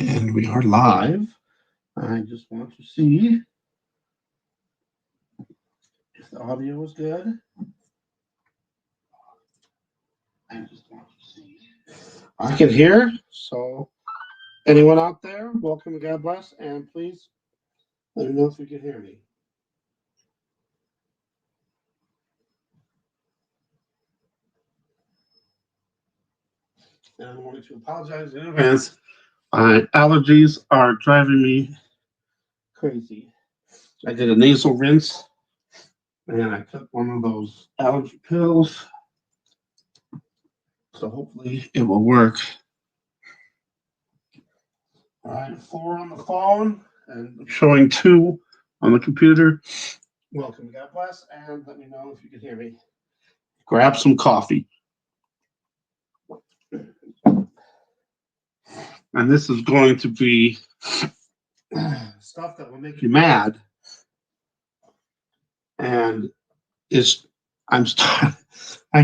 And we are live. I just want to see if the audio is good. I just want to see. I can hear. So, anyone out there, welcome and God bless. And please let me know if you can hear me. And I'm going to apologize in advance. My allergies are driving me crazy. I did a nasal rinse and I took one of those allergy pills. So hopefully it will work. All right, 4 on the phone and showing 2 on the computer. Welcome, God bless, and let me know if you can hear me. Grab some coffee. And this is going to be stuff that will make you mad. And I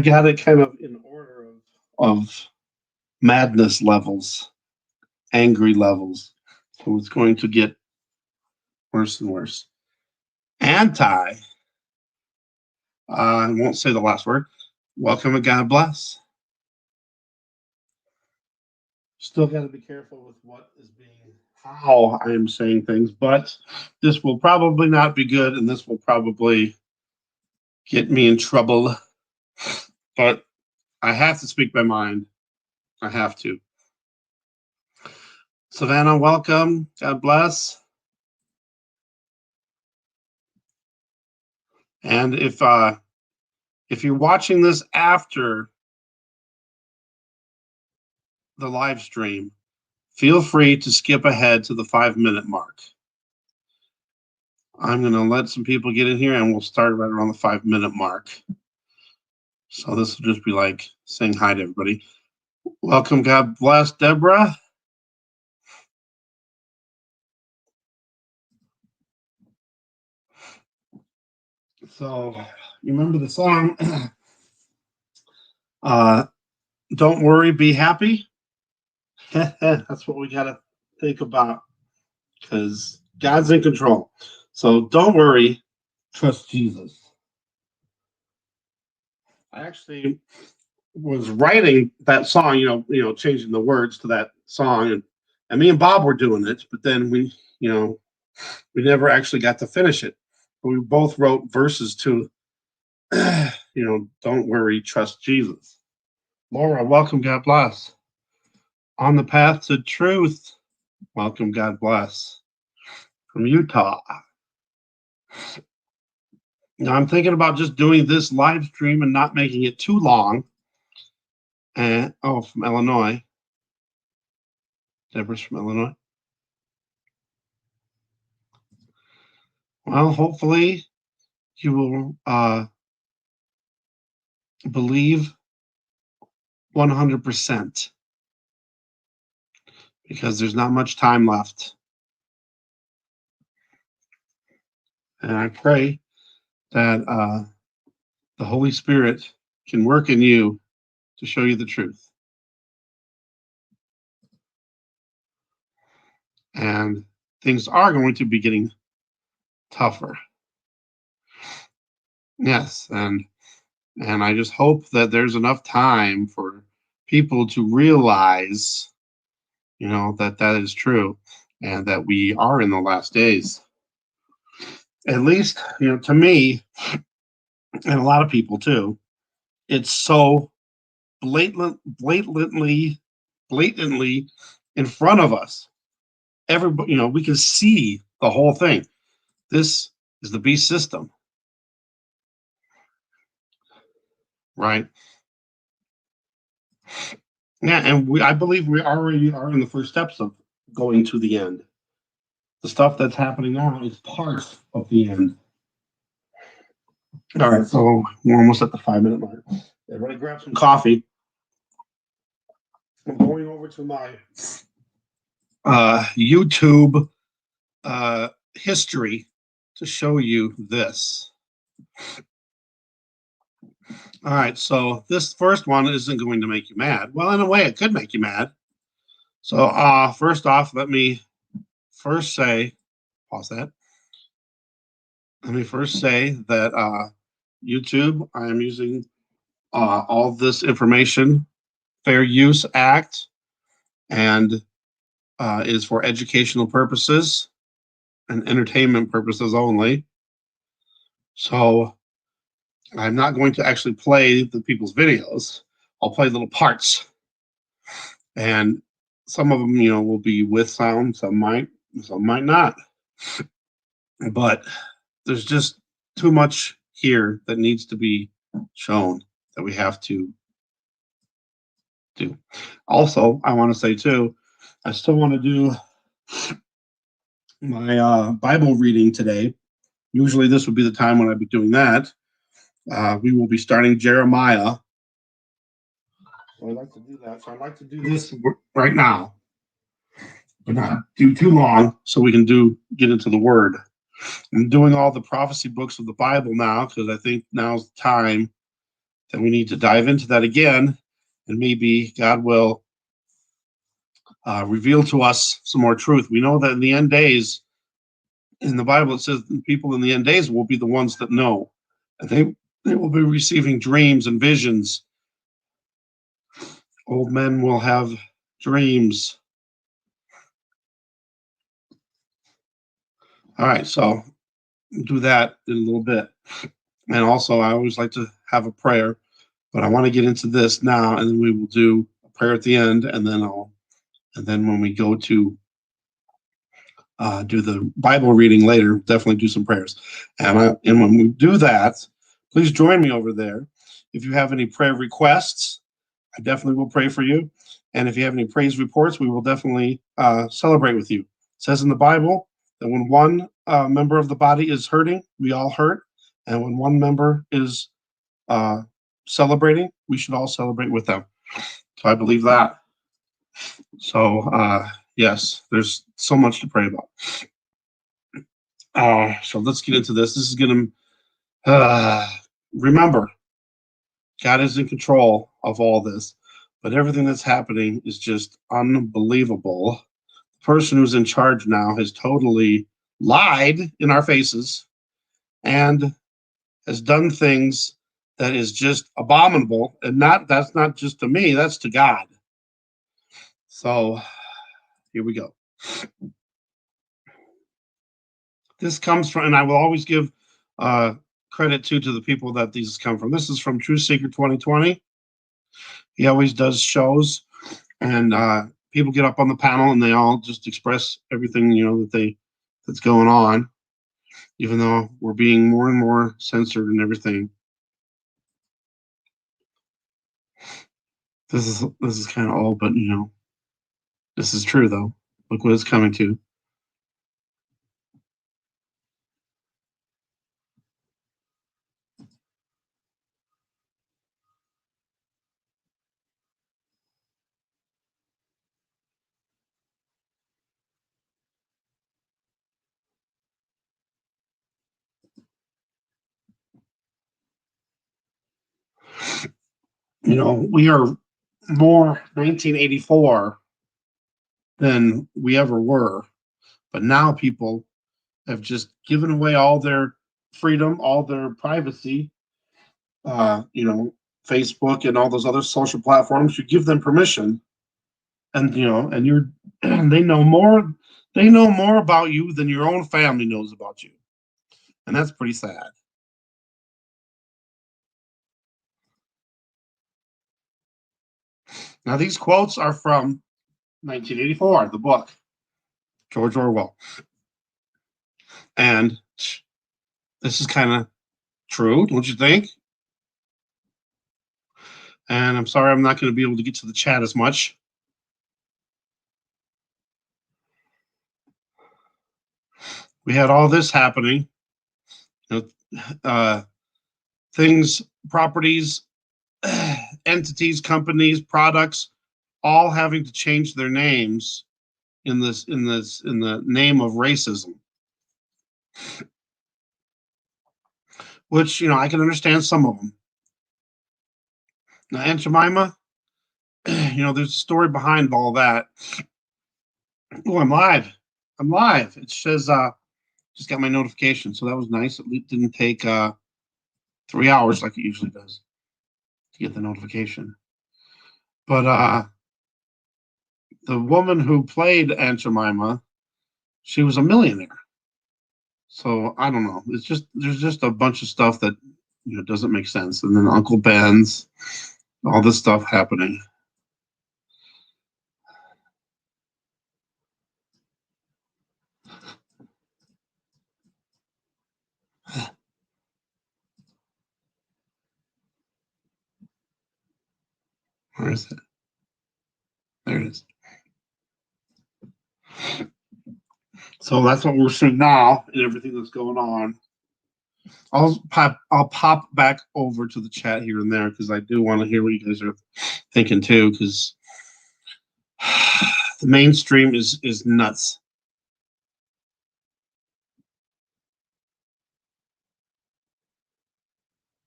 got it kind of in order of madness levels, angry levels. So it's going to get worse and worse. I won't say the last word. Welcome and God bless. Still got to be careful with how I am saying things, but this will probably not be good, and this will probably get me in trouble. But I have to speak my mind. I have to. Savannah, welcome. God bless. And if you're watching this after the live stream, feel free to skip ahead to the 5-minute mark. I'm going to let some people get in here, and we'll start right around the 5-minute mark. So this will just be like saying hi to everybody. Welcome, God bless, Deborah. So you remember the song, Don't Worry, Be Happy? That's what we got to think about, because God's in control. So don't worry, trust Jesus. I actually was writing that song, changing the words to that song, and me and Bob were doing it, but then we never actually got to finish it. But we both wrote verses to, don't worry, trust Jesus. Laura, welcome, God bless. On the Path to Truth, welcome, God bless. From Utah. Now I'm thinking about just doing this live stream and not making it too long. And from Illinois. Deborah's from Illinois. Well, hopefully you will believe 100%, because there's not much time left. And I pray that the Holy Spirit can work in you to show you the truth. And things are going to be getting tougher. Yes, and I just hope that there's enough time for people to realize, that is true, and that we are in the last days. At least, to me, and a lot of people too, it's so blatantly in front of us. Everybody, we can see the whole thing. This is the beast system, right? Yeah, and I believe we already are in the first steps of going to the end. The stuff that's happening now is part of the end. All right, so we're almost at the 5-minute mark. Everybody grab some coffee. I'm going over to my YouTube history to show you this. All right, so this first one isn't going to make you mad. Well, in a way, it could make you mad. So first off, let me first say, pause that. Let me first say that YouTube, I am using all this information, Fair Use Act, and is for educational purposes and entertainment purposes only. So I'm not going to actually play the people's videos. I'll play little parts, and some of them, will be with sound. Some might not. But there's just too much here that needs to be shown that we have to do. Also, I want to say too, I still want to do my Bible reading today. Usually, this would be the time when I'd be doing that. We will be starting Jeremiah. So I'd like to do that. So I'd like to do this right now, but not do too long, so we can get into the Word. I'm doing all the prophecy books of the Bible now because I think now's the time that we need to dive into that again, and maybe God will reveal to us some more truth. We know that in the end days, in the Bible, it says the people in the end days will be the ones that know, and they will be receiving dreams and visions. Old men will have dreams. All right, so do that in a little bit. And also, I always like to have a prayer, but I want to get into this now, and then we will do a prayer at the end, and then when we go to do the Bible reading later, definitely do some prayers. And when we do that, please join me over there. If you have any prayer requests, I definitely will pray for you. And if you have any praise reports, we will definitely celebrate with you. It says in the Bible that when one member of the body is hurting, we all hurt. And when one member is celebrating, we should all celebrate with them. So I believe that. So, yes, there's so much to pray about. So let's get into this. This is going to remember, God is in control of all this, but everything that's happening is just unbelievable. The person who's in charge now has totally lied in our faces and has done things that is just abominable. And that's not just to me, that's to God. So here we go. This comes from, and I will always give credit to the people that these come from. This is from True Seeker 2020. He always does shows, and people get up on the panel and they all just express everything that's going on, even though we're being more and more censored and everything. This is kind of old, but this is true though. Look what it's coming to. We are more 1984 than we ever were, but now people have just given away all their freedom, all their privacy. Facebook and all those other social platforms. You give them permission, and and you're they know more. They know more about you than your own family knows about you, and that's pretty sad. Now, these quotes are from 1984, the book, George Orwell, and this is kind of true, don't you think? And I'm sorry, I'm not going to be able to get to the chat as much. We had all this happening, things, properties, entities, companies, products, all having to change their names in the name of racism. Which I can understand some of them. Now, Aunt Jemima, there's a story behind all that. Oh, I'm live. I'm live. It says just got my notification, so that was nice. It didn't take 3 hours like it usually does to get the notification. But the woman who played Aunt Jemima, she was a millionaire. So I don't know. It's just there's just a bunch of stuff that doesn't make sense. And then Uncle Ben's, all this stuff happening. Where is it? There it is. So that's what we're seeing now and everything that's going on. I'll pop back over to the chat here and there because I do want to hear what you guys are thinking too. Because the mainstream is nuts.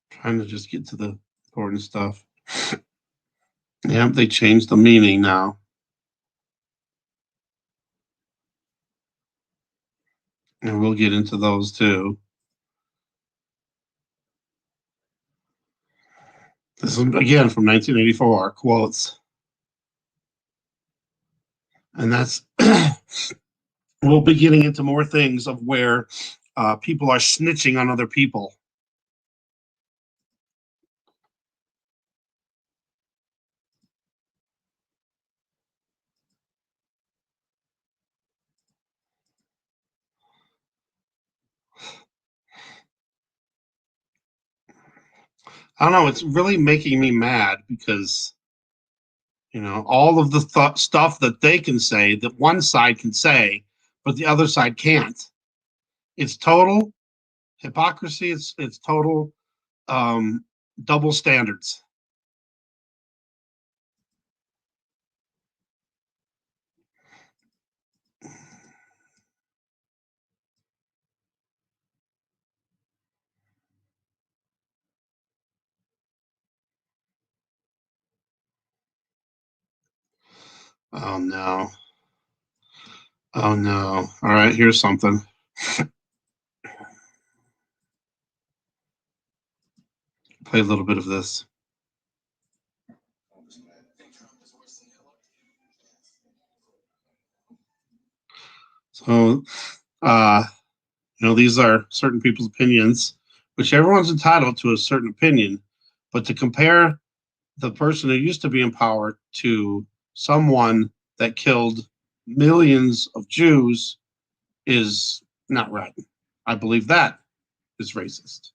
Trying to just get to the important stuff. Yeah, they changed the meaning now. And we'll get into those too. This is again from 1984 quotes. And that's we'll be getting into more things of where people are snitching on other people. I don't know. It's really making me mad because all of the stuff that they can say that one side can say, but the other side can't. It's total hypocrisy. It's total um, double standards. Oh no. Oh no. All right, here's something. Play a little bit of this. So, uh, these are certain people's opinions, which everyone's entitled to a certain opinion, but to compare the person who used to be in power to someone that killed millions of Jews is not right. I believe that is racist.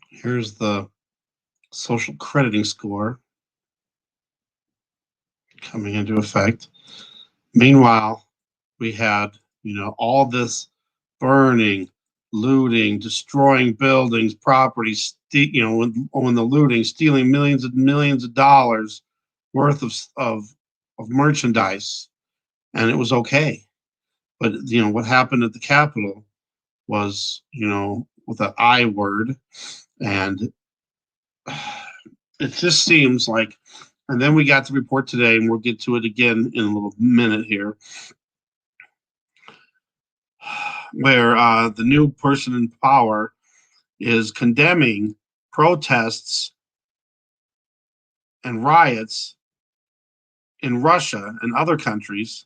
Here's the social crediting score coming into effect. Meanwhile, we had, all this burning, looting, destroying buildings, properties, when the looting, stealing millions of dollars worth of merchandise, and it was okay. But what happened at the Capitol was, with the I word, and it just seems like. And then we got the report today, and we'll get to it again in a little minute here, where the new person in power is condemning protests and riots in Russia and other countries,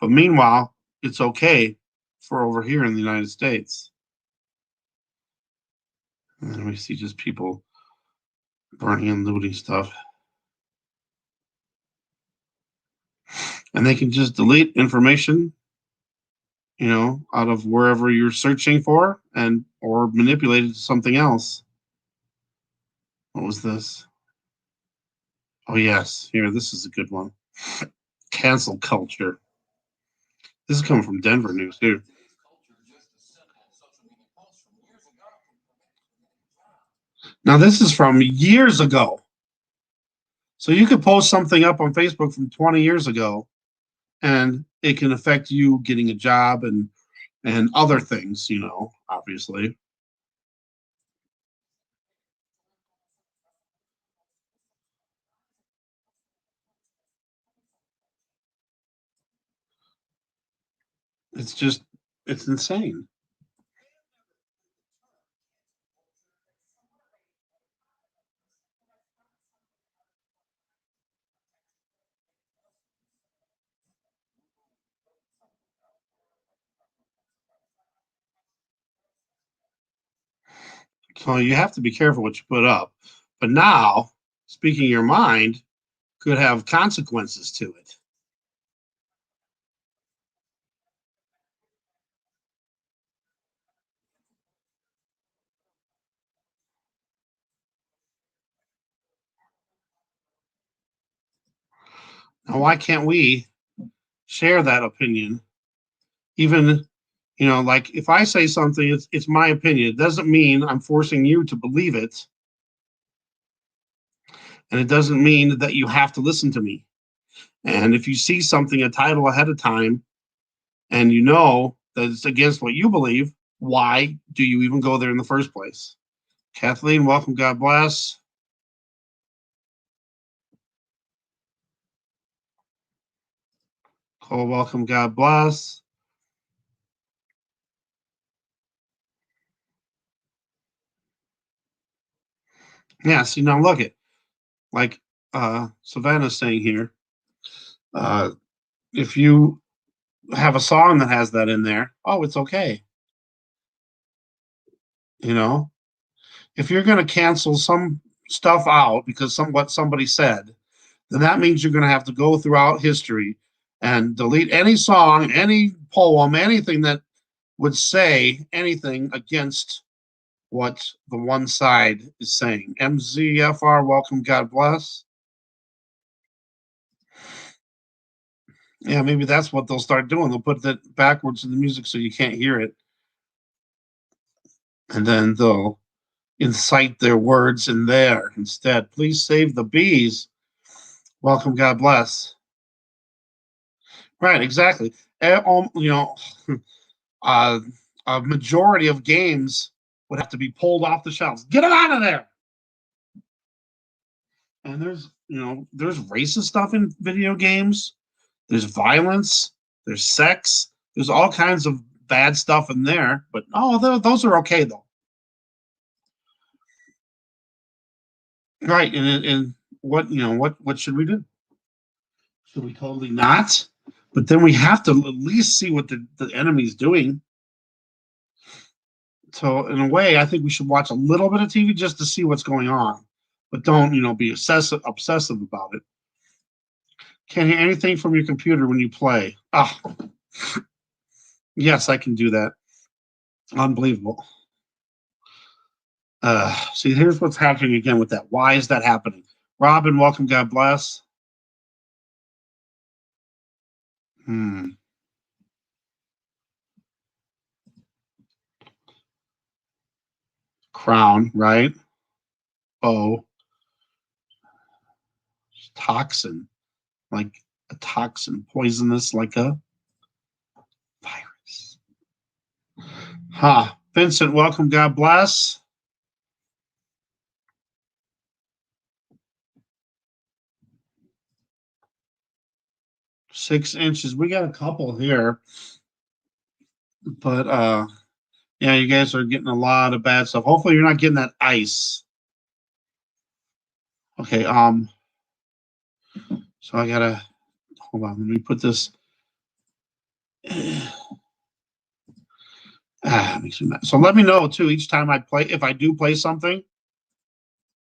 but meanwhile, it's okay for over here in the United States. And then we see just people burning and looting stuff. And they can just delete information, out of wherever you're searching for and or manipulate it to something else. What was this? Oh yes, here. This is a good one. Cancel culture. This is coming from Denver News here. Now this is from years ago. So you could post something up on Facebook from 20 years ago, and it can affect you getting a job and other things. Obviously. It's just it's insane. So you have to be careful what you put up. But now, speaking your mind could have consequences to it. Now, why can't we share that opinion? Even, like if I say something, it's my opinion. It doesn't mean I'm forcing you to believe it. And it doesn't mean that you have to listen to me. And if you see something, a title ahead of time, and you know that it's against what you believe, why do you even go there in the first place? Kathleen, welcome. God bless. Cole, welcome. God bless. Yeah, see, now look it. Like Savannah's saying here, uh, if you have a song that has that in there, oh, it's okay. You know, if you're going to cancel some stuff out because what somebody said, then that means you're going to have to go throughout history and delete any song, any poem, anything that would say anything against what the one side is saying. MZFR, welcome. God bless. Yeah, maybe that's what they'll start doing. They'll put that backwards in the music so you can't hear it. And then they'll incite their words in there instead. Please save the bees. Welcome. God bless. Right, exactly. Uh, a majority of games would have to be pulled off the shelves. Get them out of there. And there's racist stuff in video games. There's violence. There's sex. There's all kinds of bad stuff in there. But those are okay though. Right. And what should we do? Should we totally not? But then we have to at least see what the enemy's doing. So in a way, I think we should watch a little bit of TV just to see what's going on, but don't be obsessive about it. Can't hear anything from your computer when you play. Oh, yes, I can do that. Unbelievable. See, here's what's happening again with that. Why is that happening? Robin, welcome. God bless. Hmm. Crown, right? Oh, toxin, like a toxin, poisonous, like a virus. Huh. Vincent, welcome. God bless. 6 inches. We got a couple here, but yeah, you guys are getting a lot of bad stuff. Hopefully, you're not getting that ice. Okay. So I gotta hold on. Let me put this. Makes me mad. So let me know too each time I play. If I do play something,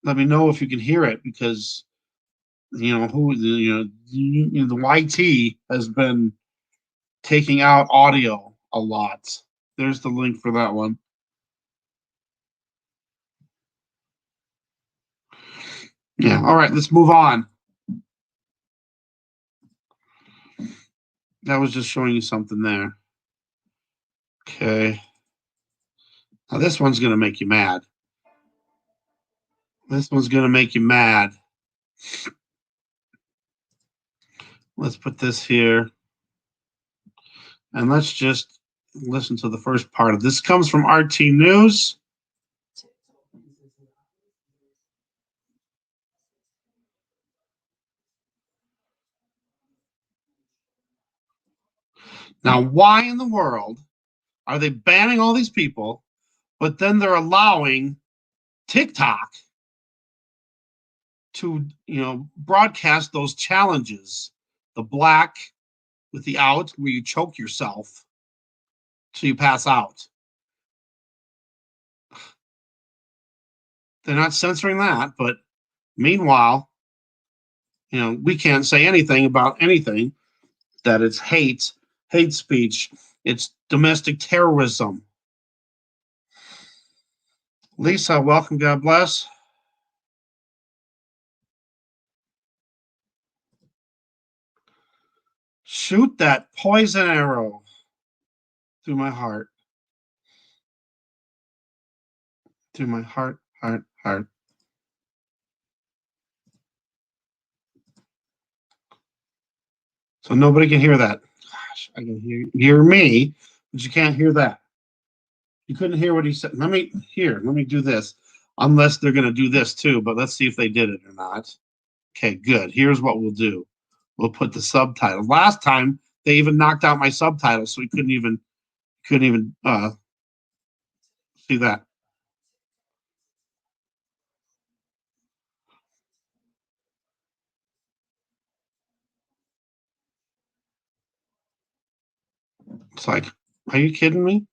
let me know if you can hear it because the YT has been taking out audio a lot. There's the link for that one. Yeah. All right. Let's move on. That was just showing you something there. Okay. Now this one's going to make you mad. This one's going to make you mad. Let's put this here. And let's just listen to the first part of this. Comes from RT News. Now, why in the world are they banning all these people, but then they're allowing TikTok to, broadcast those challenges? The black with the out, where you choke yourself till you pass out. They're not censoring that, but meanwhile, we can't say anything about anything that it's hate speech, it's domestic terrorism. Lisa, welcome. God bless. Shoot that poison arrow through my heart. Through my heart. So nobody can hear that. Gosh, I can hear me, but you can't hear that. You couldn't hear what he said. Let me do this. Unless they're going to do this too, but let's see if they did it or not. Okay, good. Here's what we'll do. We'll put the subtitles. Last time they even knocked out my subtitles, so we couldn't even see that. It's like, are you kidding me?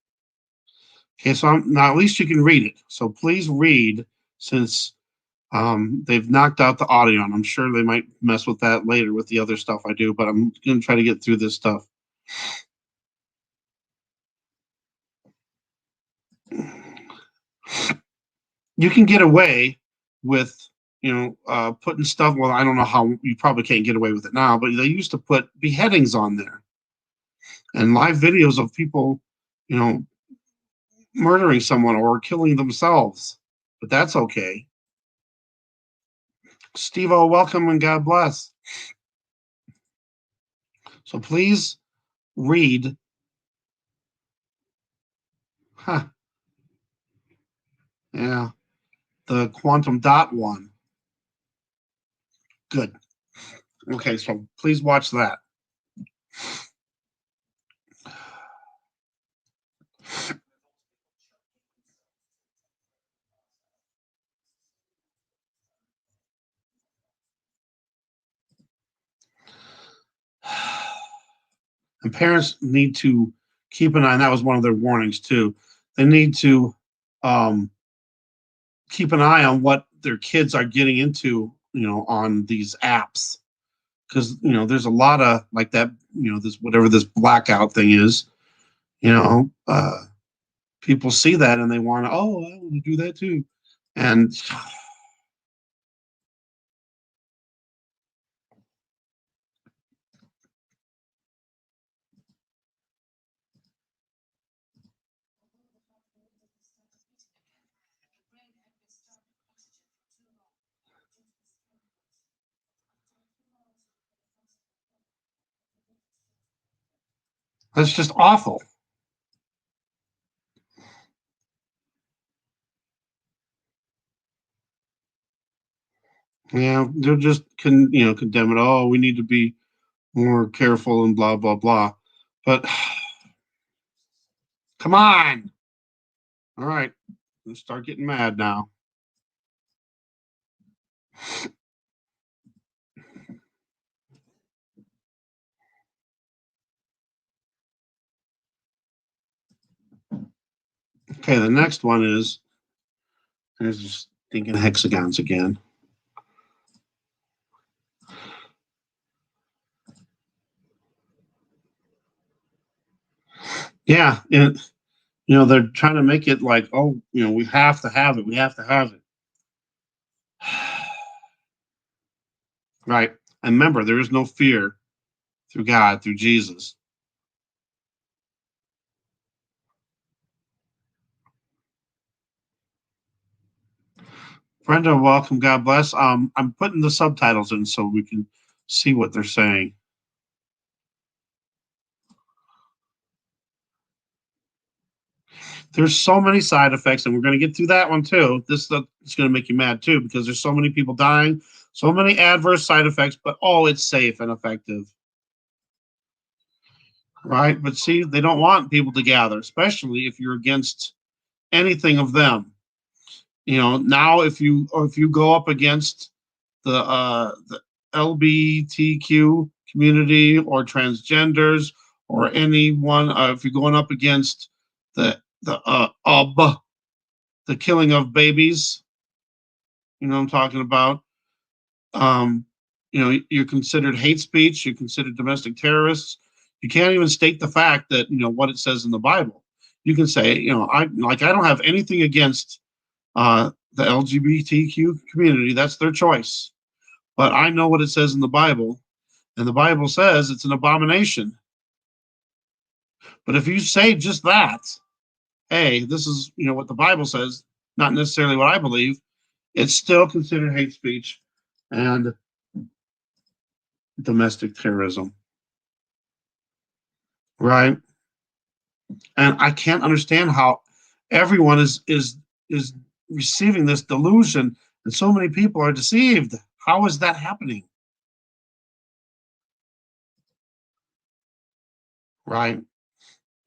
Okay, so now at least you can read it. So please read, since they've knocked out the audio, and I'm sure they might mess with that later with the other stuff I do, but I'm going to try to get through this stuff. You can get away with, putting stuff. Well, I don't know how, you probably can't get away with it now, but they used to put beheadings on there and live videos of people, murdering someone or killing themselves. But that's okay. Steve-O, welcome and God bless. So please read. Huh. Yeah. The quantum dot one. Good. Okay, so please watch that. And parents need to keep an eye, and that was one of their warnings too. They need to keep an eye on what their kids are getting into, on these apps. Because, there's a lot of like that, this whatever this blackout thing is, people see that and they want to, oh, I want to do that too. And that's just awful. Yeah, they'll just condemn it. Oh, we need to be more careful and blah blah blah. But come on. All right, let's start getting mad now. Okay, the next one is, there's just thinking hexagons again. Yeah, and they're trying to make it like, oh, we have to have it. We have to have it. right? And remember, there is no fear through God, through Jesus. Brenda, welcome. God bless. I'm putting the subtitles in so we can see what they're saying. There's so many side effects, and we're going to get through that one too. This stuff is going to make you mad too because there's so many people dying, so many adverse side effects, but oh, it's safe and effective, right? But see, they don't want people to gather, especially if you're against anything of them. Now if you go up against the LBTQ community or transgenders or anyone, if you're going up against the the killing of babies, what I'm talking about. Um, you're considered hate speech. You're considered domestic terrorists. You can't even state the fact that what it says in the Bible. You can say, I don't have anything against the LGBTQ community. That's their choice. But I know what it says in the Bible, and the Bible says it's an abomination. But if you say just that, hey, this is what the Bible says, not necessarily what I believe, it's still considered hate speech and domestic terrorism, right? And I can't understand how everyone is receiving this delusion, and so many people are deceived. How is that happening? Right?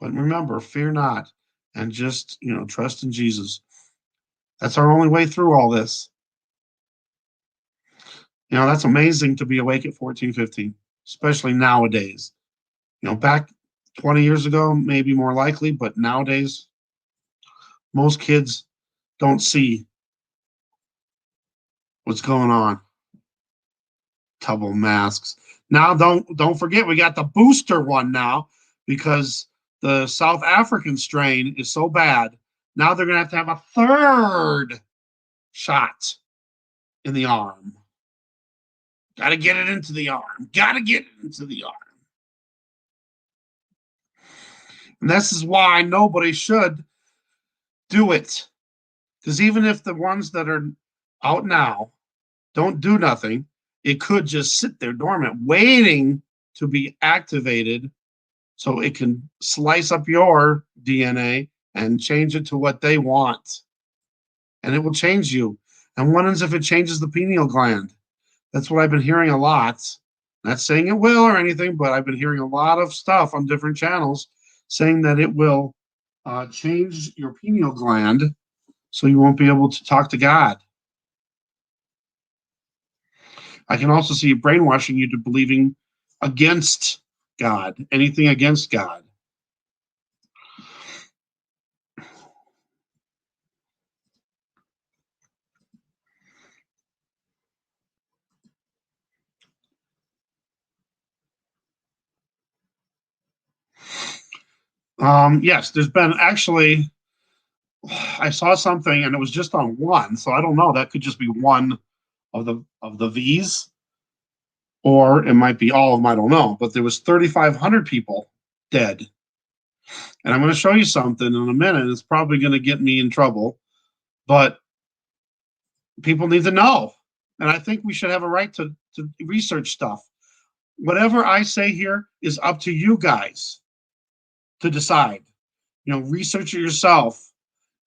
But remember, fear not, and just trust in Jesus. That's our only way through all this. That's amazing to be awake at 14, 15, especially nowadays. Back 20 years ago, maybe more likely, but nowadays, most kids don't see what's going on. Double masks. Now, don't forget, we got the booster one now because the South African strain is so bad. Now they're going to have a third shot in the arm. Got to get it into the arm. Got to get it into the arm. And this is why nobody should do it. Because even if the ones that are out now don't do nothing, it could just sit there dormant, waiting to be activated so it can slice up your DNA and change it to what they want. And it will change you. And what happens if it changes the pineal gland? That's what I've been hearing a lot. Not saying it will or anything, but I've been hearing a lot of stuff on different channels saying that it will change your pineal gland so you won't be able to talk to God. I can also see brainwashing you to believing against God, anything against God. Yes, there's been actually, I saw something and it was just on one, so I don't know. That could just be one of the V's, or it might be all of them. I don't know. But there was 3,500 people dead, and I'm going to show you something in a minute. It's probably going to get me in trouble, but people need to know, and I think we should have a right to research stuff. Whatever I say here is up to you guys to decide. Research it yourself.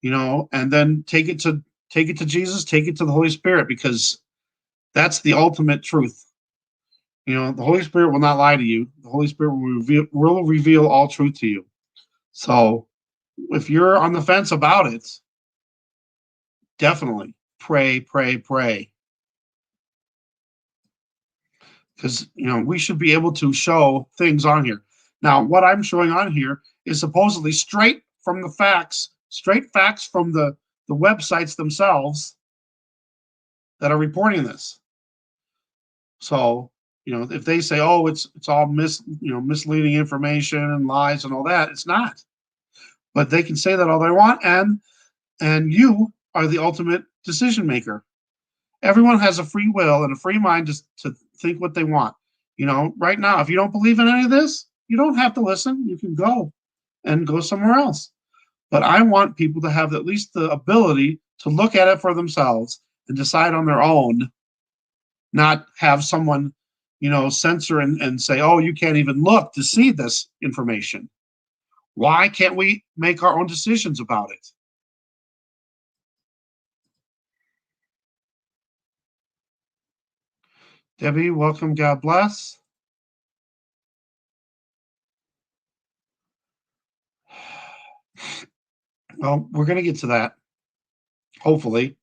And then take it to Jesus, take it to the Holy Spirit, because that's the ultimate truth. The Holy Spirit will not lie to you. The Holy Spirit will reveal all truth to you. So if you're on the fence about it, definitely pray, pray, pray. Because we should be able to show things on here. Now, what I'm showing on here is supposedly straight from the facts, straight facts from the websites themselves that are reporting this. So, if they say, "Oh, it's all misleading information and lies and all that," it's not. But they can say that all they want, and you are the ultimate decision maker. Everyone has a free will and a free mind to think what they want. Right now, if you don't believe in any of this, you don't have to listen. You can go and go somewhere else. But I want people to have at least the ability to look at it for themselves and decide on their own, not have someone, censor and say, oh, you can't even look to see this information. Why can't we make our own decisions about it? Debbie, welcome. God bless. Well, we're going to get to that, hopefully.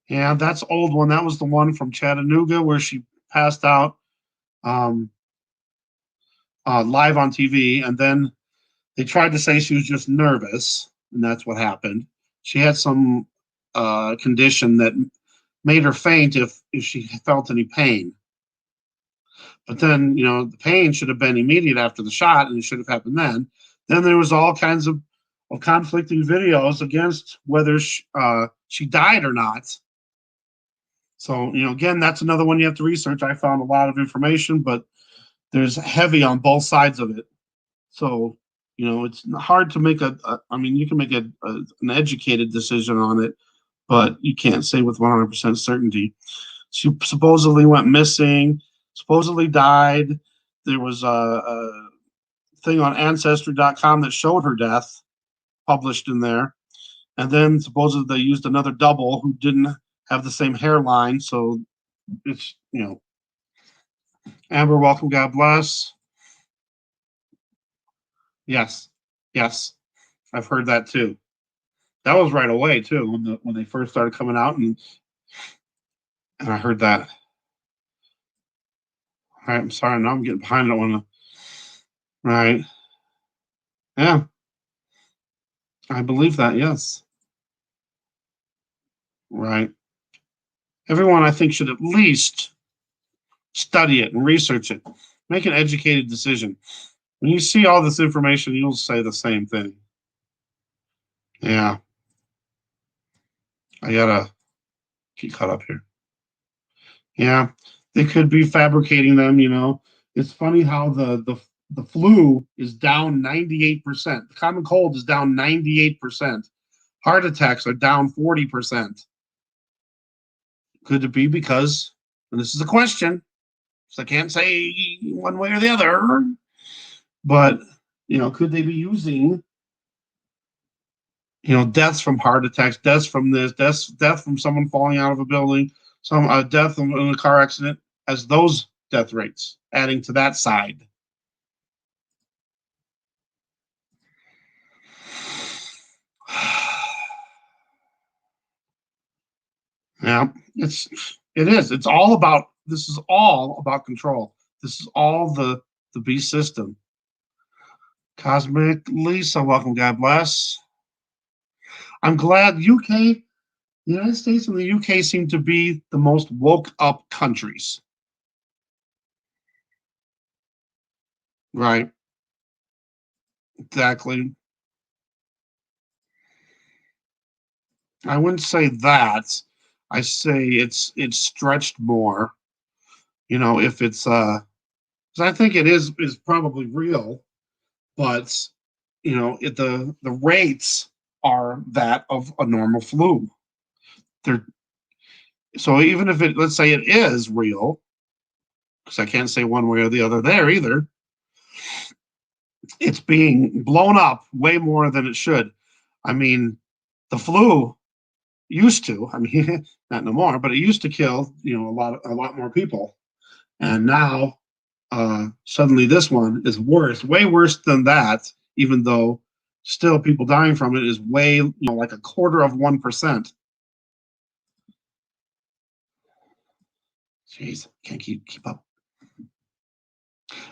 Yeah, that's old one. That was the one from Chattanooga where she passed out um, live on TV, and then they tried to say she was just nervous, and that's what happened. She had some condition that made her faint if she felt any pain. But then, the pain should have been immediate after the shot, and it should have happened then. Then there was all kinds of conflicting videos against whether she died or not. So, again, that's another one you have to research. I found a lot of information, but there's heavy on both sides of it. So, it's hard to make I mean, you can make an educated decision on it, but you can't say with 100% certainty. She supposedly went missing, supposedly died. There was a thing on Ancestry.com that showed her death published in there. And then supposedly they used another double who didn't have the same hairline. So it's, Amber, welcome. God bless. Yes. Yes. I've heard that too. That was right away too when they first started coming out, and I heard that. All right, I'm sorry. Now I'm getting behind. I don't want to. Right. Yeah, I believe that. Yes. Right. Everyone, I think, should at least study it and research it. Make an educated decision. When you see all this information, you'll say the same thing. Yeah. I gotta get caught up here. Yeah. They could be fabricating them. It's funny how the flu is down 98%. The common cold is down 98%. Heart attacks are down 40%. Could it be because, and this is a question, so I can't say one way or the other, but, could they be using, deaths from heart attacks, deaths from this, death from someone falling out of a building, some death in a car accident as those death rates, adding to that side? Yeah, it is. It's all about this is all about control. This is all the beast system. Cosmic Lisa, welcome. God bless. I'm glad the United States and the UK seem to be the most woke up countries. Right. Exactly. I wouldn't say that. I say it's stretched more. If it's 'cause I think it is probably real, but the rates are that of a normal flu. They're so even if let's say it is real, because I can't say one way or the other there either, it's being blown up way more than it should. I mean, the flu used to, I mean, not no more, but it used to kill, a lot more people. And now suddenly this one is worse, way worse than that, even though still people dying from it is way, like a quarter of 1%. Jeez, can't keep up.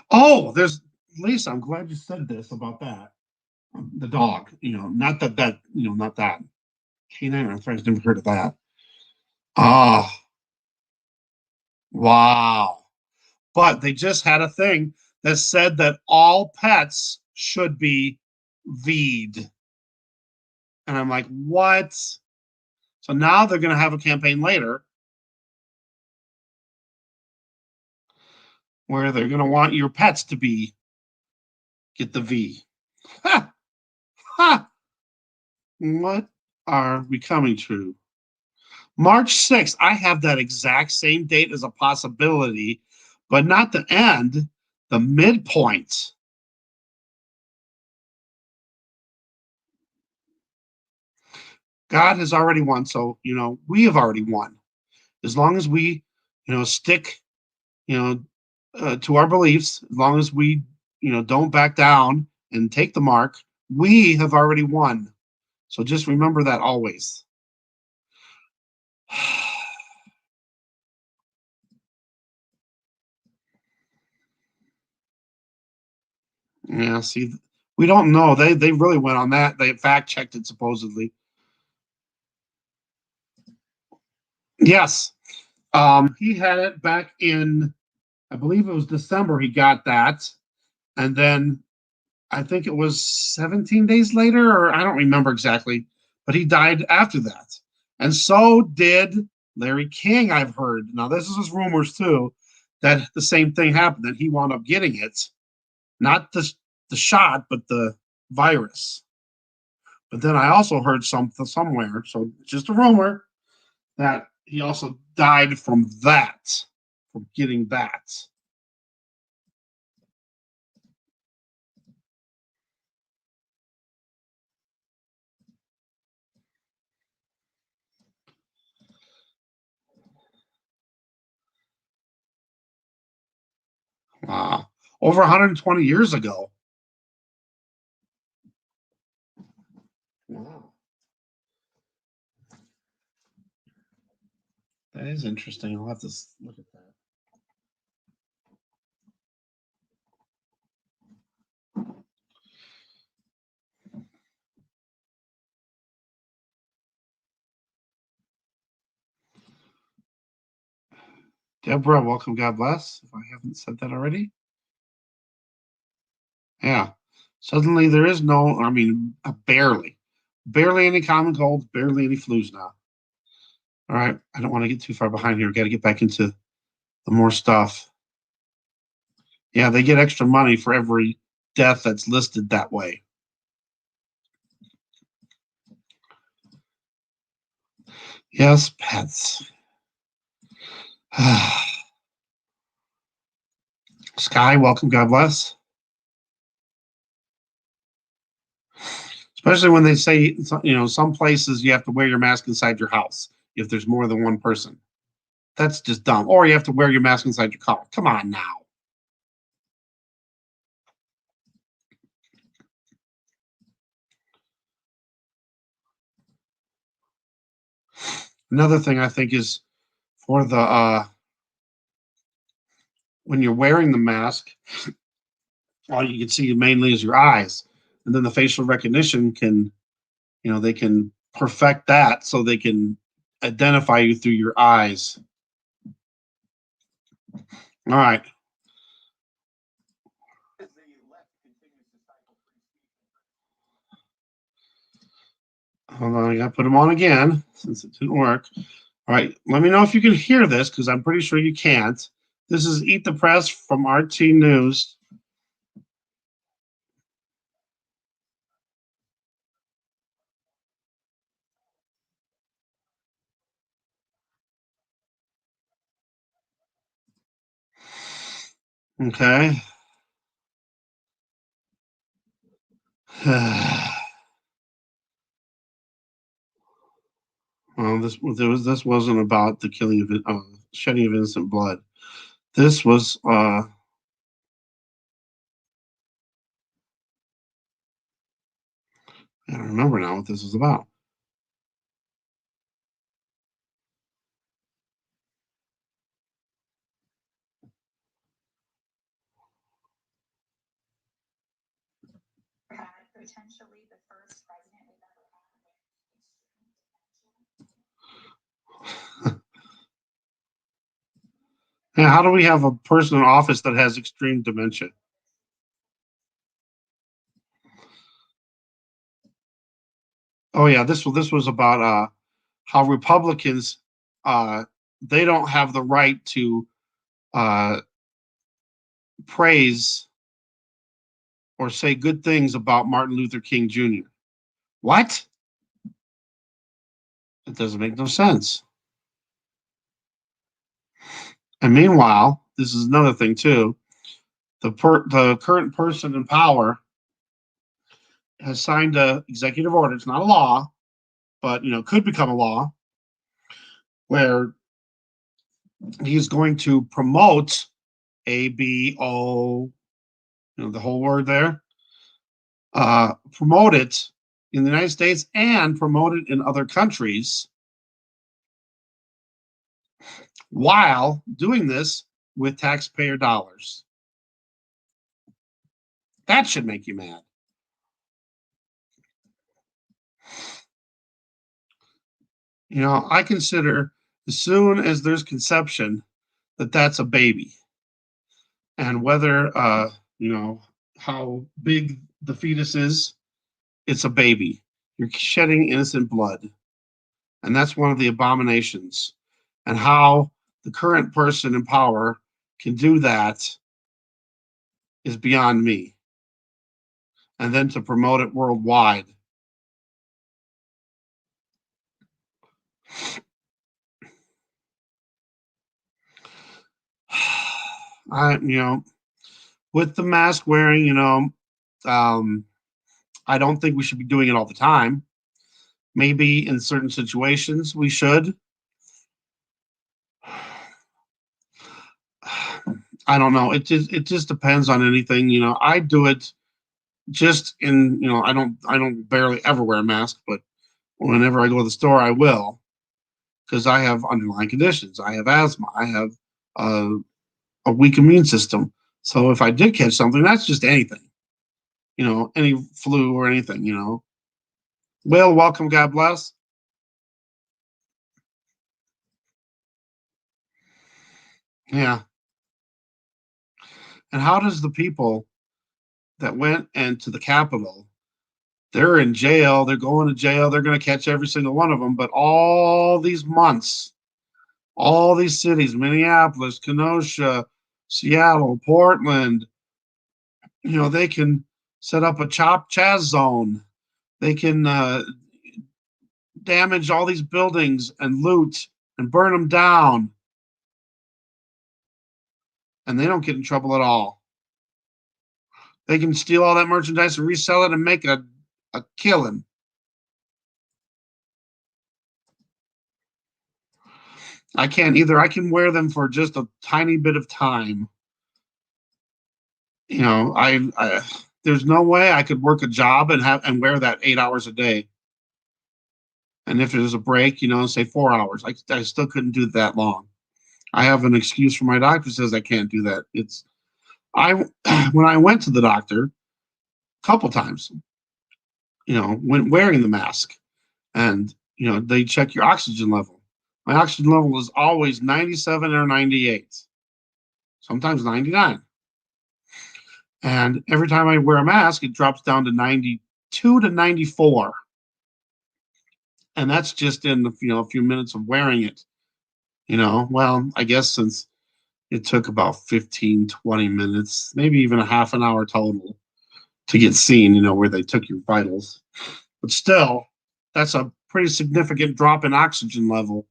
Oh, there's Lisa. I'm glad you said this about that. The dog, not not that. Canine arthritis. Never heard of that. Oh, wow. But they just had a thing that said that all pets should be V'd. And I'm like, what? So now they're going to have a campaign later where they're going to want your pets to be get the V. Ha! Ha! What are we coming to? March 6th. I have that exact same date as a possibility, but not the end, the midpoint. God has already won. So, we have already won. As long as we, stick, to our beliefs, as long as we, don't back down and take the mark, we have already won. So just remember that always. Yeah, see, we don't know. They really went on that. They fact checked it supposedly. Yes. He had it back in, I believe it was December. He got that, and then I think it was 17 days later, or I don't remember exactly, but he died after that. And so did Larry King, I've heard. Now, this is just rumors too, that the same thing happened, that he wound up getting it, not the shot, but the virus. But then I also heard something somewhere, so just a rumor, that he also died from that, from getting that. Over 120 years ago. Wow. That is interesting. I'll have to look at that. Deborah, welcome. God bless. If I haven't said that already. Yeah. Suddenly there is no, I mean, barely any common colds, barely any flus now. All right. I don't want to get too far behind here. Got to get back into the more stuff. Yeah, they get extra money for every death that's listed that way. Yes, pets. Sky, welcome. God bless. Especially when they say, some places you have to wear your mask inside your house if there's more than one person. That's just dumb. Or you have to wear your mask inside your car. Come on now. Another thing I think is for the when you're wearing the mask, all you can see mainly is your eyes, and then the facial recognition can, they can perfect that so they can identify you through your eyes. All right. Hold on, I gotta put them on again since it didn't work. All right, let me know if you can hear this because I'm pretty sure you can't. This is Eat the Press from RT News. Okay. Well, this wasn't about the killing of shedding of innocent blood. This was I don't remember now what this is about. Potentially the first president we've ever had. And how do we have a person in office that has extreme dementia? Oh yeah, this was about how Republicans they don't have the right to uh, praise or say good things about Martin Luther King Jr. What? It doesn't make no sense. And meanwhile, this is another thing too. The current person in power has signed a executive order. It's not a law, but could become a law where he's going to promote ABO, the whole word there, promote it in the United States and promote it in other countries while doing this with taxpayer dollars. That should make you mad. I consider as soon as there's conception that that's a baby. And whether, how big the fetus is, it's a baby. You're shedding innocent blood. And that's one of the abominations. And how the current person in power can do that is beyond me. And then to promote it worldwide. With the mask wearing, I don't think we should be doing it all the time. Maybe in certain situations we should. I don't know. It just depends on anything. I do it just in, I don't barely ever wear a mask, but whenever I go to the store, I will, because I have underlying conditions. I have asthma. I have a weak immune system. So if I did catch something, that's just anything, any flu or anything, Will, welcome. God bless. Yeah. And how does the people that went into the Capitol, they're in jail, they're going to jail, they're going to catch every single one of them, but all these months, all these cities, Minneapolis, Kenosha, Seattle, Portland, they can set up a chop chaz zone. They can damage all these buildings and loot and burn them down. And they don't get in trouble at all. They can steal all that merchandise and resell it and make a killing. I can't either. I can wear them for just a tiny bit of time. I there's no way I could work a job and wear that 8 hours a day. And if there's a break, say 4 hours, I still couldn't do that long. I have an excuse from my doctor says I can't do that. When I went to the doctor a couple times, when wearing the mask, and they check your oxygen level. My oxygen level is always 97 or 98, sometimes 99. And every time I wear a mask, it drops down to 92 to 94. And that's just in a few minutes of wearing it. Well, I guess since it took about 15, 20 minutes, maybe even a half an hour total to get seen, where they took your vitals. But still, that's a pretty significant drop in oxygen level.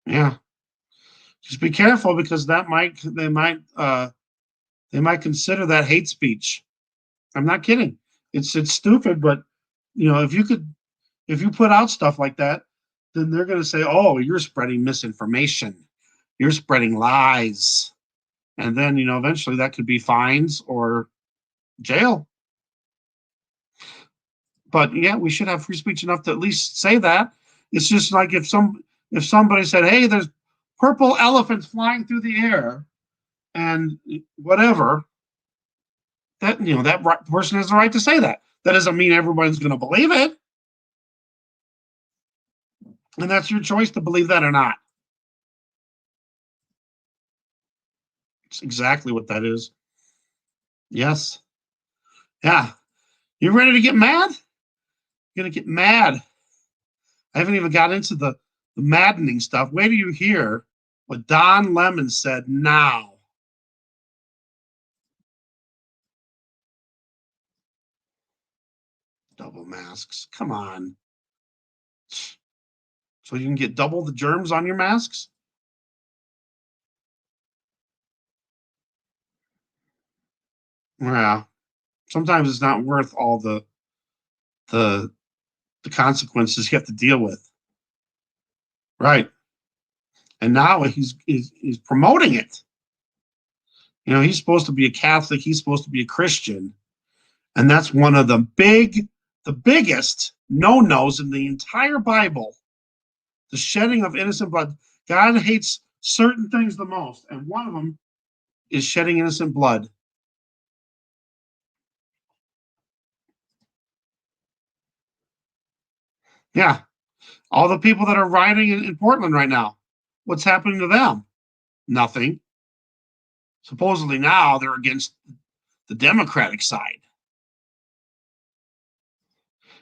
Yeah. Just be careful, because they might consider that hate speech. I'm not kidding. It's stupid, but if you put out stuff like that, then they're going to say, "Oh, you're spreading misinformation. You're spreading lies." And then, eventually that could be fines or jail. But yeah, we should have free speech enough to at least say that. It's just like if somebody said, "Hey, there's purple elephants flying through the air," and whatever, that person has the right to say that. That doesn't mean everyone's going to believe it, and that's your choice to believe that or not. It's exactly what that is. Yes. Yeah. You ready to get mad? You're gonna get mad. I haven't even got into the maddening stuff. Wait till you hear what Don Lemon said now. Double masks. Come on. So you can get double the germs on your masks? Yeah. Sometimes it's not worth all the the consequences you have to deal with. Right. And now he's promoting it. You know, he's supposed to be a Catholic, he's supposed to be a Christian. And that's one of the biggest no-nos in the entire Bible. The shedding of innocent blood. God hates certain things the most, and one of them is shedding innocent blood. Yeah. All the people that are rioting in Portland right now, what's happening to them? Nothing. Supposedly now they're against the Democratic side.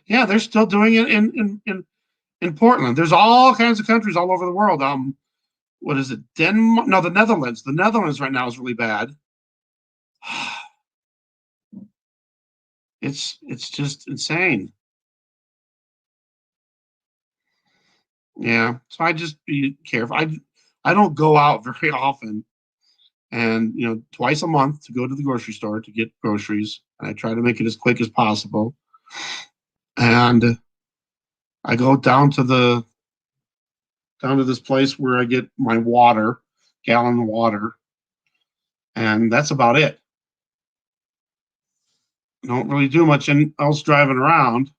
Yeah, they're still doing it in Portland. There's all kinds of countries all over the world. What is it? Denmark? No, the Netherlands. The Netherlands right now is really bad. It's just insane. Yeah. So I just be careful. I don't go out very often, and twice a month to go to the grocery store to get groceries. And I try to make it as quick as possible. And I go down to this place where I get my water, gallon of water, and that's about it. Don't really do much else driving around.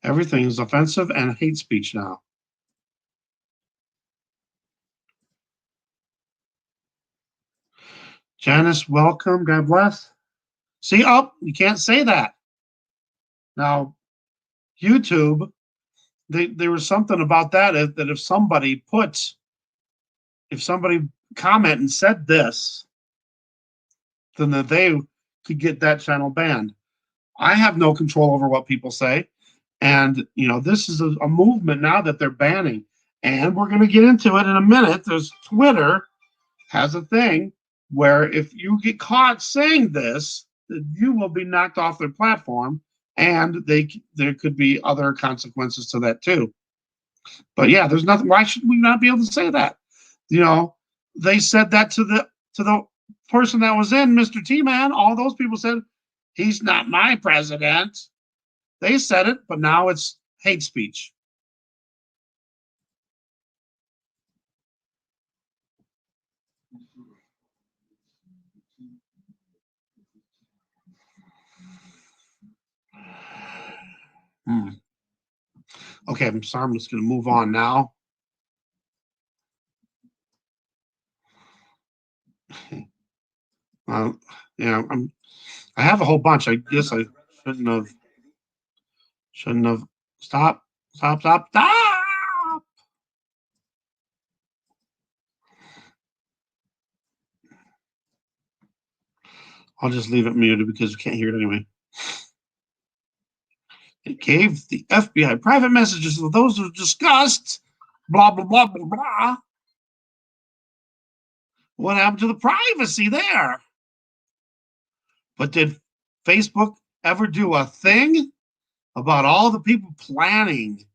Everything is offensive and hate speech now. Janice, welcome. God bless. See, you can't say that. Now, YouTube, there was something about that if somebody comment and said this, then that they could get that channel banned. I have no control over what people say. And, this is a movement now that they're banning. And we're going to get into it in a minute. There's Twitter has a thing where if you get caught saying this, you will be knocked off their platform. And there could be other consequences to that too. But yeah, there's nothing. Why should we not be able to say that? They said that to the person that was in Mr. T-Man. All those people said, he's not my president. They said it, but now it's hate speech. Okay, I'm sorry. I'm just going to move on now. Yeah, I have a whole bunch. I guess I shouldn't have. Stop. I'll just leave it muted because you can't hear it anyway. It gave the FBI private messages of those who discussed blah, blah, blah, blah, blah. What happened to the privacy there? But did Facebook ever do a thing about all the people planning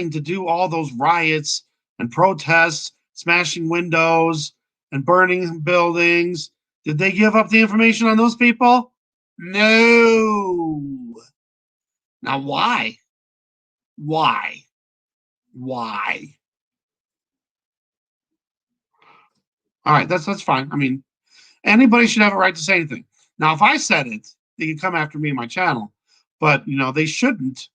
to do all those riots and protests, smashing windows and burning buildings? Did they give up the information on those people? No. Now, why? Why? All right, that's fine. I mean, anybody should have a right to say anything. Now, if I said it, they could come after me in my channel, but they shouldn't.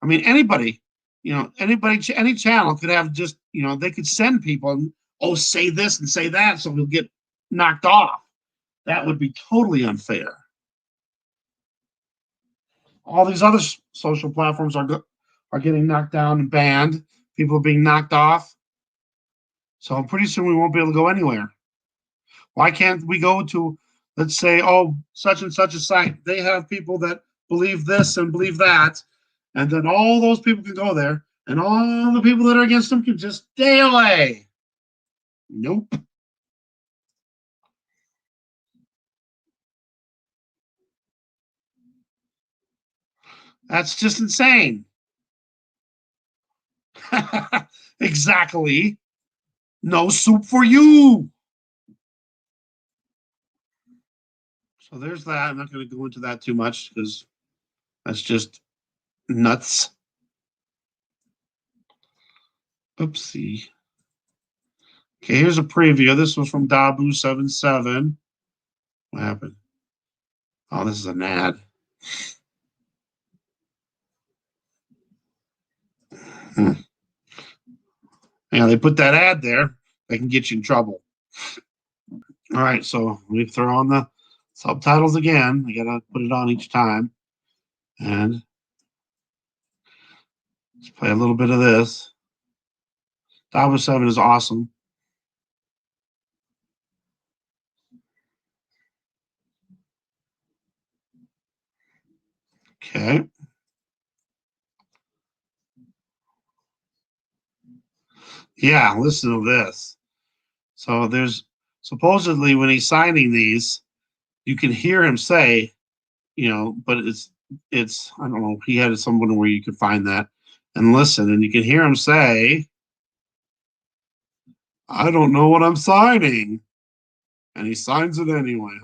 I mean, anybody, any channel could have just, they could send people and say this and say that, so we'll get knocked off. That would be totally unfair. All these other social platforms are getting knocked down and banned. People are being knocked off. So pretty soon we won't be able to go anywhere. Why can't we go to, let's say, such and such a site? They have people that believe this and believe that, and then all those people can go there, and all the people that are against him can just stay away. Nope. That's just insane. Exactly. No soup for you. So there's that. I'm not going to go into that too much because that's just nuts. Oopsie. Okay, here's a preview. This was from Dabu77. What happened? Oh, this is an ad. Hmm. Yeah, they put that ad there. They can get you in trouble. All right, so we throw on the subtitles again. I gotta put it on each time, and let's play a little bit of this. Dabu7 is awesome. Okay. Yeah, listen to this. So there's supposedly when he's signing these, you can hear him say, but it's I don't know. He had someone where you could find that and listen, and you can hear him say, "I don't know what I'm signing," and he signs it anyway.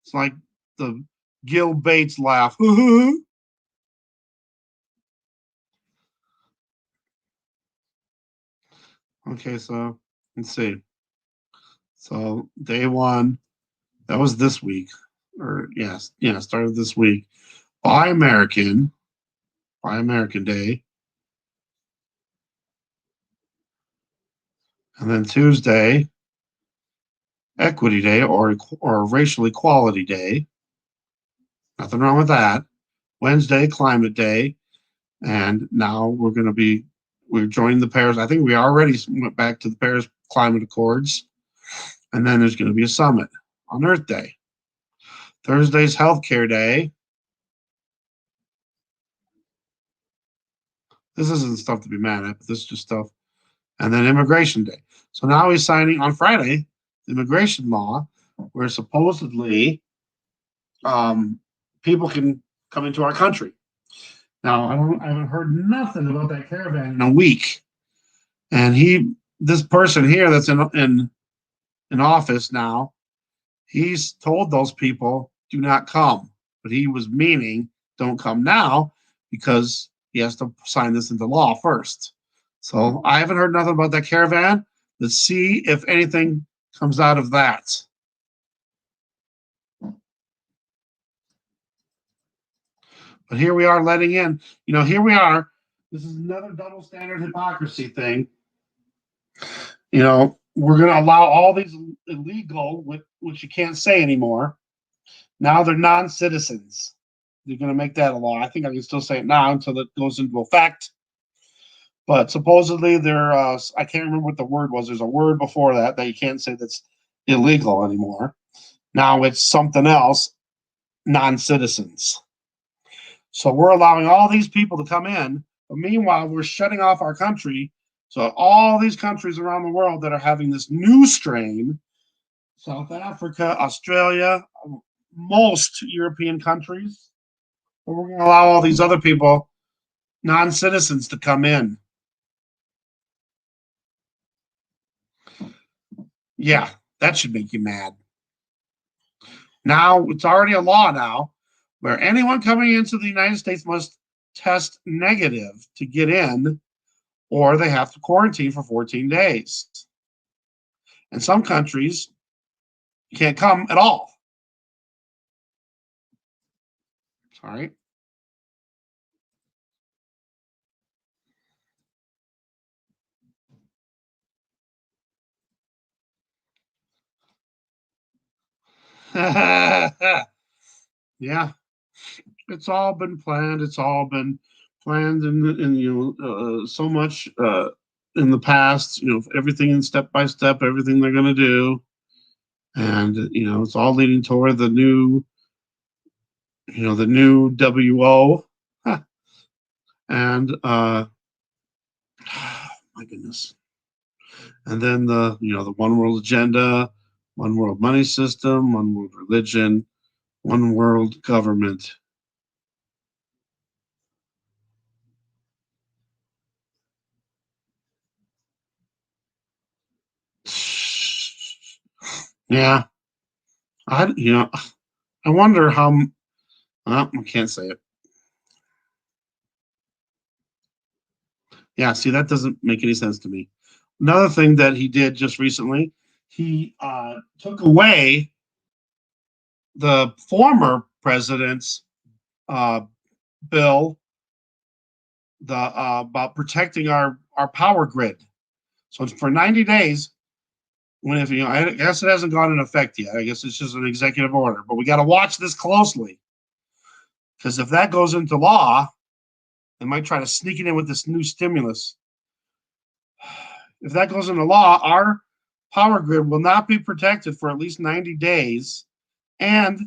It's like the Gil Bates laugh. Okay, so let's see. So day one, that was this week, or yes, yeah, started this week. Buy American, Buy American Day, and then Tuesday, Equity Day or Racial Equality Day. Nothing wrong with that. Wednesday, Climate Day, and now we're joining the Paris. I think we already went back to the Paris Climate Accords, and then there's going to be a summit on Earth Day. Thursday's Healthcare Day. This isn't stuff to be mad at, but this is just stuff. And then Immigration Day. So now he's signing on Friday the immigration law, where supposedly people can come into our country. Now I haven't heard nothing about that caravan in a week, and this person here that's in office now, he's told those people do not come, but he was meaning don't come now because he has to sign this into law first. So I haven't heard nothing about that caravan. Let's see if anything comes out of that. But here we are letting in, here we are. This is another double standard hypocrisy thing. We're going to allow all these illegal, which you can't say anymore. Now they're non-citizens. They're going to make that a law. I think I can still say it now until it goes into effect. But supposedly I can't remember what the word was. There's a word before that you can't say that's illegal anymore. Now it's something else, non-citizens. So we're allowing all these people to come in, but meanwhile, we're shutting off our country. So all these countries around the world that are having this new strain, South Africa, Australia, most European countries, but we're going to allow all these other people, non-citizens, to come in. Yeah, that should make you mad. Now, it's already a law now where anyone coming into the United States must test negative to get in, or they have to quarantine for 14 days. In some countries, you can't come at all. Sorry. Yeah, it's all been planned. It's all been planned, and so much in the past. Everything in step by step, everything they're going to do, and it's all leading toward the new WO. and my goodness. And then the one world agenda, one world money system, one world religion, one world government. Yeah, I wonder how. I can't say it. Yeah, see, that doesn't make any sense to me. Another thing that he did just recently, he took away the former president's uh, bill, the about protecting our power grid. So it's for 90 days. When if I guess it hasn't gone in effect yet. I guess it's just an executive order, but we got to watch this closely because if that goes into law, they might try to sneak it in with this new stimulus. If that goes into law, our power grid will not be protected for at least 90 days. And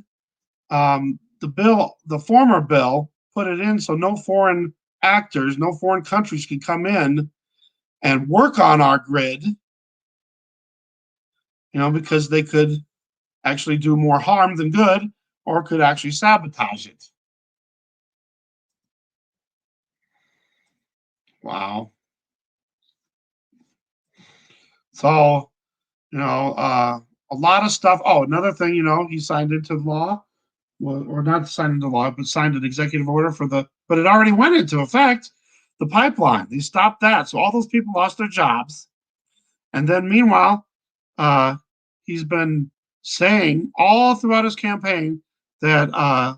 the former bill, put it in so no foreign actors, no foreign countries can come in and work on our grid, because they could actually do more harm than good or could actually sabotage it. Wow. So, a lot of stuff. Oh, another thing, he signed into law, well, or not signed into law, but signed an executive order but it already went into effect, the pipeline. They stopped that. So all those people lost their jobs. And then meanwhile, uh, he's been saying all throughout his campaign that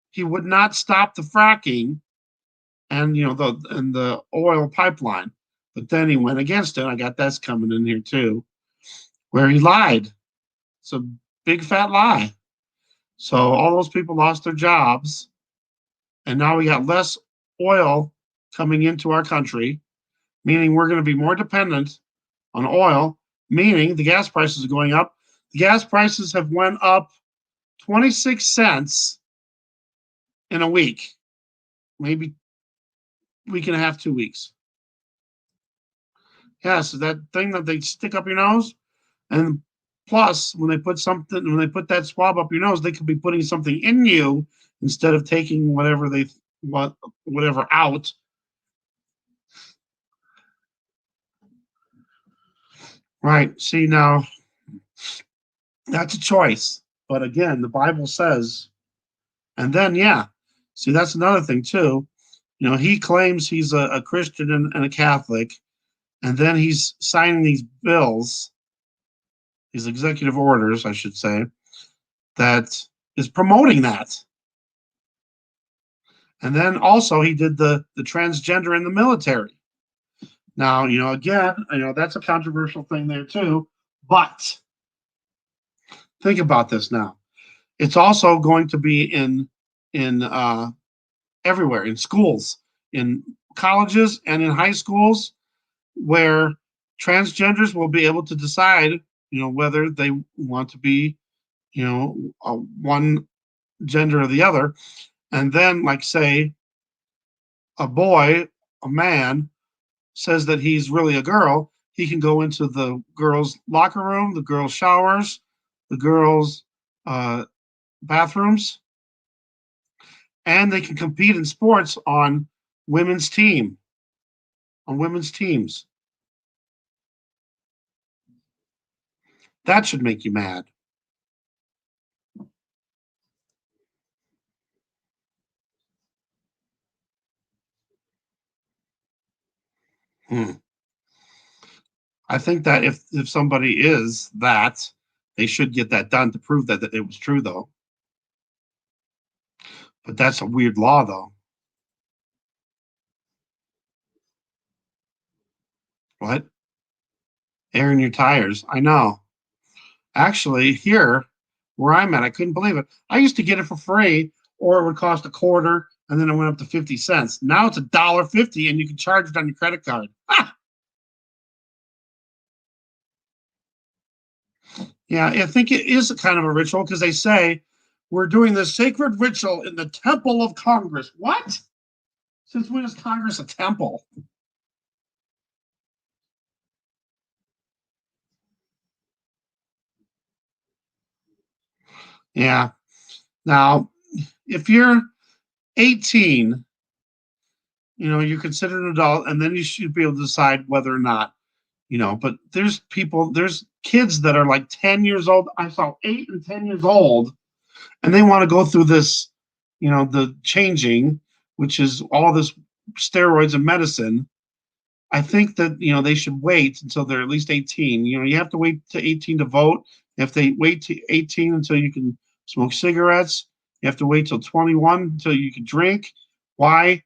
he would not stop the fracking and the oil pipeline. But then he went against it. I got that's coming in here too, where he lied. It's a big fat lie. So all those people lost their jobs, and now we got less oil coming into our country, meaning we're going to be more dependent on oil, meaning the gas prices are going up. The gas prices have went up 26 cents in a week, maybe week and a half, 2 weeks. Yeah, so that thing that they stick up your nose, and plus when they put that swab up your nose, they could be putting something in you instead of taking whatever out. Right. See, now that's a choice. But again, the Bible says, and then, yeah, see, that's another thing, too. He claims he's a Christian and a Catholic, and then he's signing these bills, these executive orders, I should say, that is promoting that. And then also, he did the transgender in the military. Now, again, that's a controversial thing there, too. But think about this now. It's also going to be in everywhere, in schools, in colleges, and in high schools, where transgenders will be able to decide, whether they want to be, one gender or the other. And then, like, say, a boy, a man, says that he's really a girl, he can go into the girls' locker room, the girls' showers, the girls' bathrooms, and they can compete in sports women's team, on women's teams. That should make you mad. Hmm. I think that if somebody is that, they should get that done to prove that it was true, though. But that's a weird law, though. What? Airing your tires. I know. Actually, here where I'm at, I couldn't believe it. I used to get it for free, or it would cost a quarter, and then it went up to 50 cents. Now it's $1.50, and you can charge it on your credit card. Ah! Yeah, I think it is a kind of a ritual because they say we're doing the sacred ritual in the Temple of Congress. What? Since when is Congress a temple? Yeah. Now, if you're 18, you're considered an adult, and then you should be able to decide whether or not, but there's kids that are like 10 years old. I saw 8 and 10 years old, and they want to go through this, the changing, which is all this steroids and medicine. I think that they should wait until they're at least 18. You have to wait to 18 to vote. You have to wait to 18 until you can smoke cigarettes. You have to wait till 21 until you can drink. Why?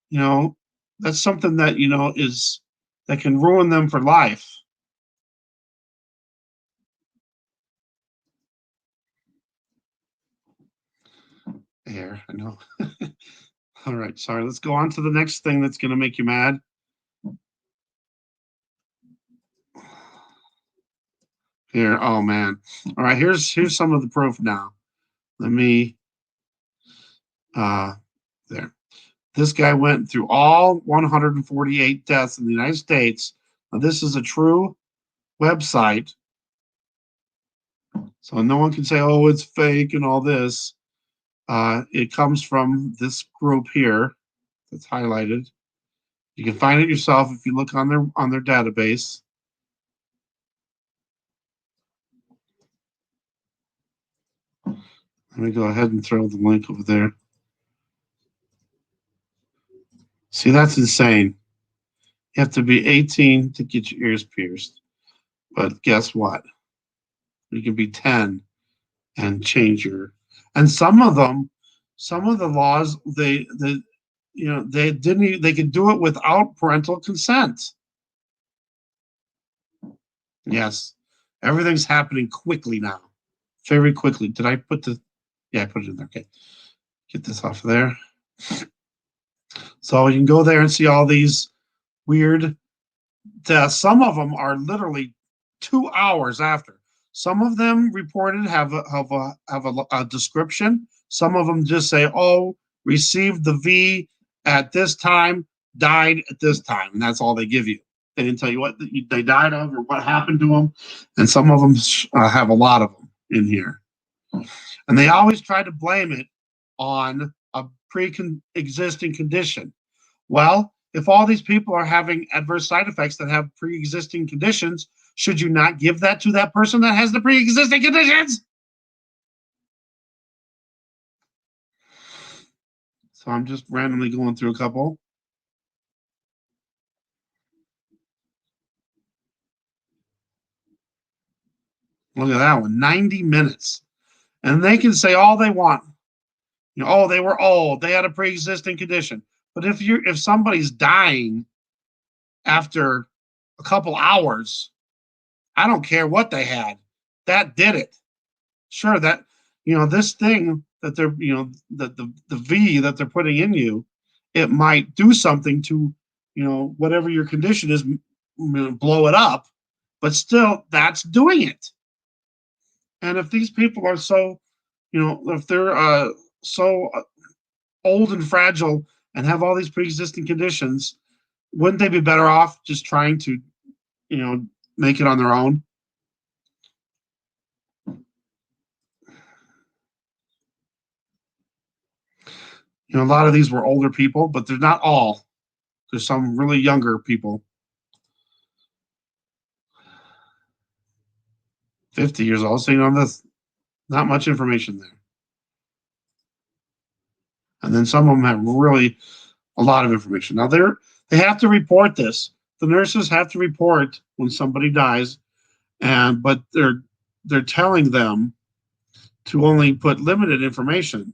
You know, that's something that is that can ruin them for life. There, I know. All right, sorry. Let's go on to the next thing that's going to make you mad. Here, oh man. All right, here's some of the proof now. Let me there. This guy went through all 148 deaths in the United States. Now, this is a true website, so no one can say, "Oh, it's fake" and all this. It comes from this group here that's highlighted. You can find it yourself if you look on their database. Let me go ahead and throw the link over there. See, that's insane. You have to be 18 to get your ears pierced. But guess what? You can be 10 and change your. And some of the laws, they didn't. They could do it without parental consent. Yes, everything's happening quickly now, very quickly. Did I put the? Yeah, I put it in there. Okay, get this off of there. So you can go there and see all these weird deaths. Some of them are literally 2 hours after. Some of them reported have a description. Some of them just say, "Oh, received the V at this time, died at this time," and that's all they give you. They didn't tell you what they died of or what happened to them. And some of them have a lot of them in here, and they always try to blame it on a pre-existing condition. Well, if all these people are having adverse side effects that have pre-existing conditions, should you not give that to that person that has the pre-existing conditions? So I'm just randomly going through a couple. Look at that one, 90 minutes. And they can say all they want. Oh, they were old, they had a pre-existing condition. But if somebody's dying after a couple hours, I don't care what they had. That did it. Sure, that this thing that they're the V that they're putting in you, it might do something to whatever your condition is, blow it up, but still that's doing it. And if these people are so if they're so old and fragile and have all these pre-existing conditions, wouldn't they be better off just trying to you know make it on their own? A lot of these were older people, but they're not all. There's some really younger people, 50 years old. So this not much information there. And then some of them have really a lot of information. Now they have to report this. The nurses have to report when somebody dies, but they're telling them to only put limited information,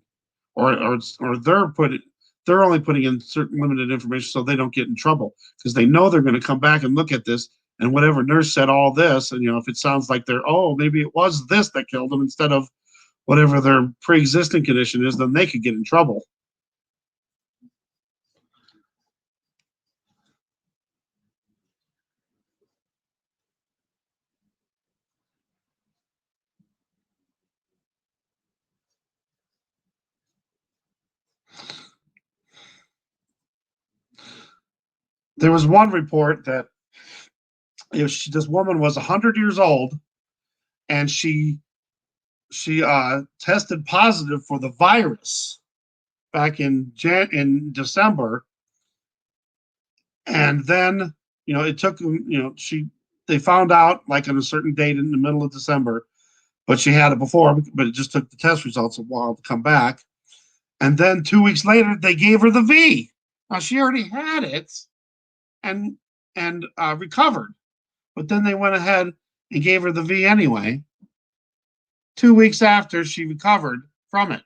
or they're only putting in certain limited information so they don't get in trouble, because they know they're going to come back and look at this, and whatever nurse said all this, and if it sounds like maybe it was this that killed them instead of whatever their pre-existing condition is, then they could get in trouble. There was one report that this woman was 100 years old, and she tested positive for the virus back in December, and then it took they found out like on a certain date in the middle of December, but she had it before, but it just took the test results a while to come back, and then 2 weeks later they gave her the V. Now she already had it and recovered, but then they went ahead and gave her the V anyway. 2 weeks after she recovered from it.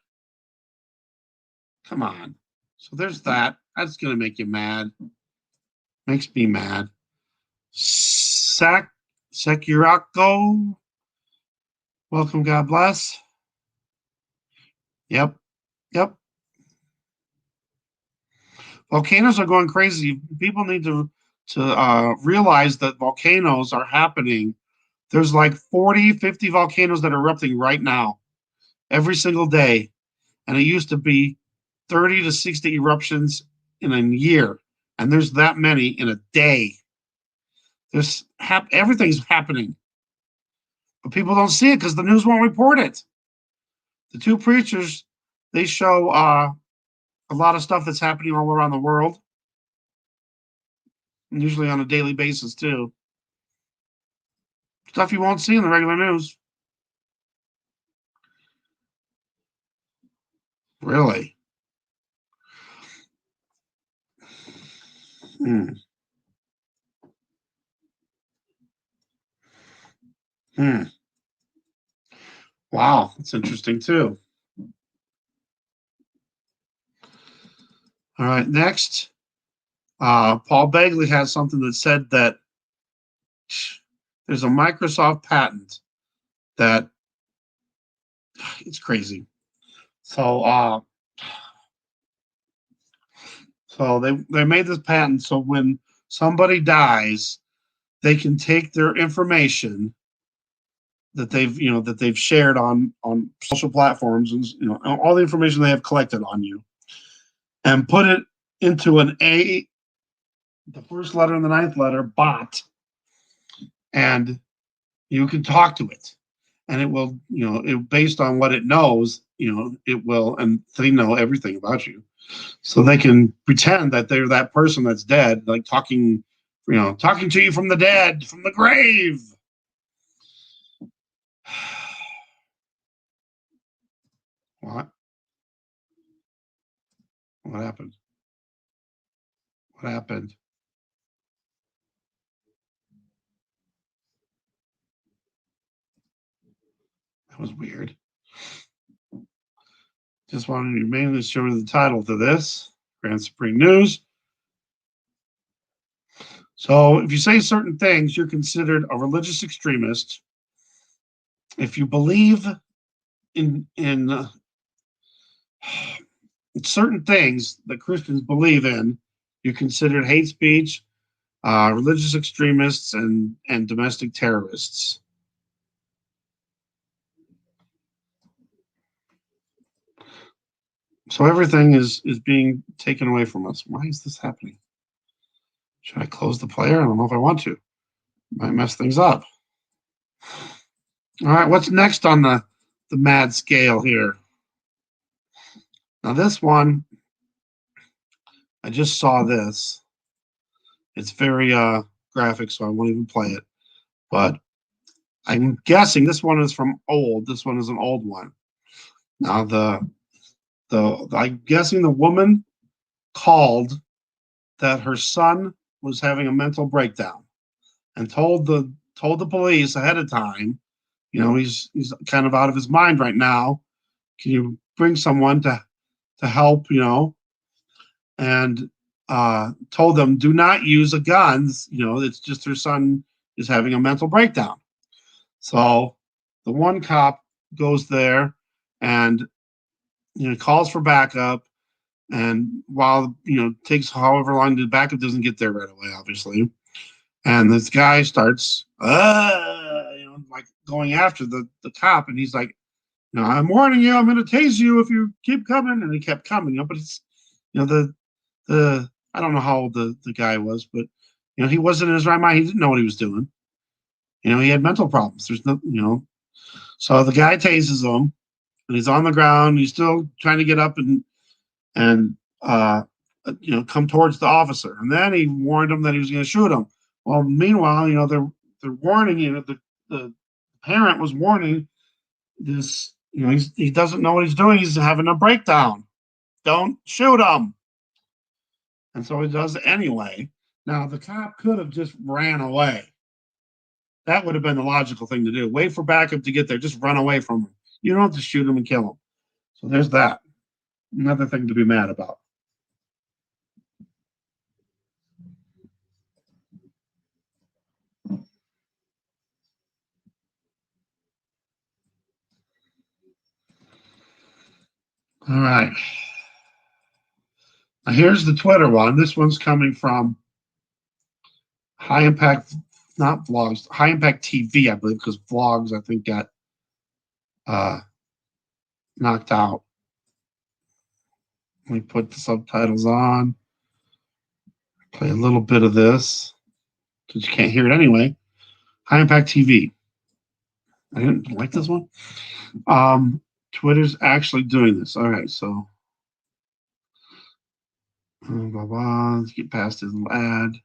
Come on. So there's that. That's gonna make you mad. Makes me mad. Sekirako. Welcome, God bless. Yep. Volcanoes are going crazy. People need to realize that volcanoes are happening. There's like 40, 50 volcanoes that are erupting right now, every single day. And it used to be 30 to 60 eruptions in a year. And there's that many in a day. Everything's happening. But people don't see it because the news won't report it. The two preachers, they show a lot of stuff that's happening all around the world, and usually on a daily basis too. Stuff you won't see in the regular news. Really? Hmm. Wow, that's interesting too. All right, next, Paul Begley has something that said that there's a Microsoft patent that it's crazy. So they made this patent so when somebody dies, they can take their information that they've shared on social platforms and all the information they have collected on you, and put it into the first letter and the ninth letter bot, and you can talk to it, and it will based on what it knows, it will, and they know everything about you, so they can pretend that they're that person that's dead, like talking to you from the dead, from the grave. What? What happened? What happened? That was weird. Just wanted to mainly show the title to this Grand Supreme News. So if you say certain things, you're considered a religious extremist. If you believe in certain things that Christians believe in, you're considered hate speech, religious extremists, and domestic terrorists. So everything is being taken away from us. Why is this happening? Should I close the player? I don't know if I want to. Might mess things up. All right, what's next on the mad scale here? Now this one, I just saw this. It's very graphic, so I won't even play it. But I'm guessing this one is from old. This one is an old one. Now I'm guessing the woman called that her son was having a mental breakdown and told the police ahead of time, he's kind of out of his mind right now. Can you bring someone to help, and told them do not use a gun. It's just her son is having a mental breakdown. So the one cop goes there and calls for backup, and while takes however long, the backup doesn't get there right away, obviously, and this guy starts like going after the cop, and he's like, I'm warning you, I'm going to tase you if you keep coming, and he kept coming, but it's the I don't know how old the guy was, but he wasn't in his right mind. He didn't know what he was doing. He had mental problems. There's no. So the guy tases him, and he's on the ground. He's still trying to get up and come towards the officer. And then he warned him that he was going to shoot him. Well, meanwhile, they're warning the parent was warning this. He doesn't know what he's doing. He's having a breakdown. Don't shoot him. And so he does it anyway. Now the cop could have just ran away. That would have been the logical thing to do. Wait for backup to get there. Just run away from him. You don't have to shoot him and kill him. So there's that. Another thing to be mad about. All right. Now here's the Twitter one. This one's coming from High Impact, not vlogs, High Impact TV, I believe, because vlogs, I think, got knocked out. Let me put the subtitles on. Play a little bit of this, because you can't hear it anyway. High Impact TV. I didn't like this one. Twitter's actually doing this. All right, so blah, blah. Let's get past this little ad.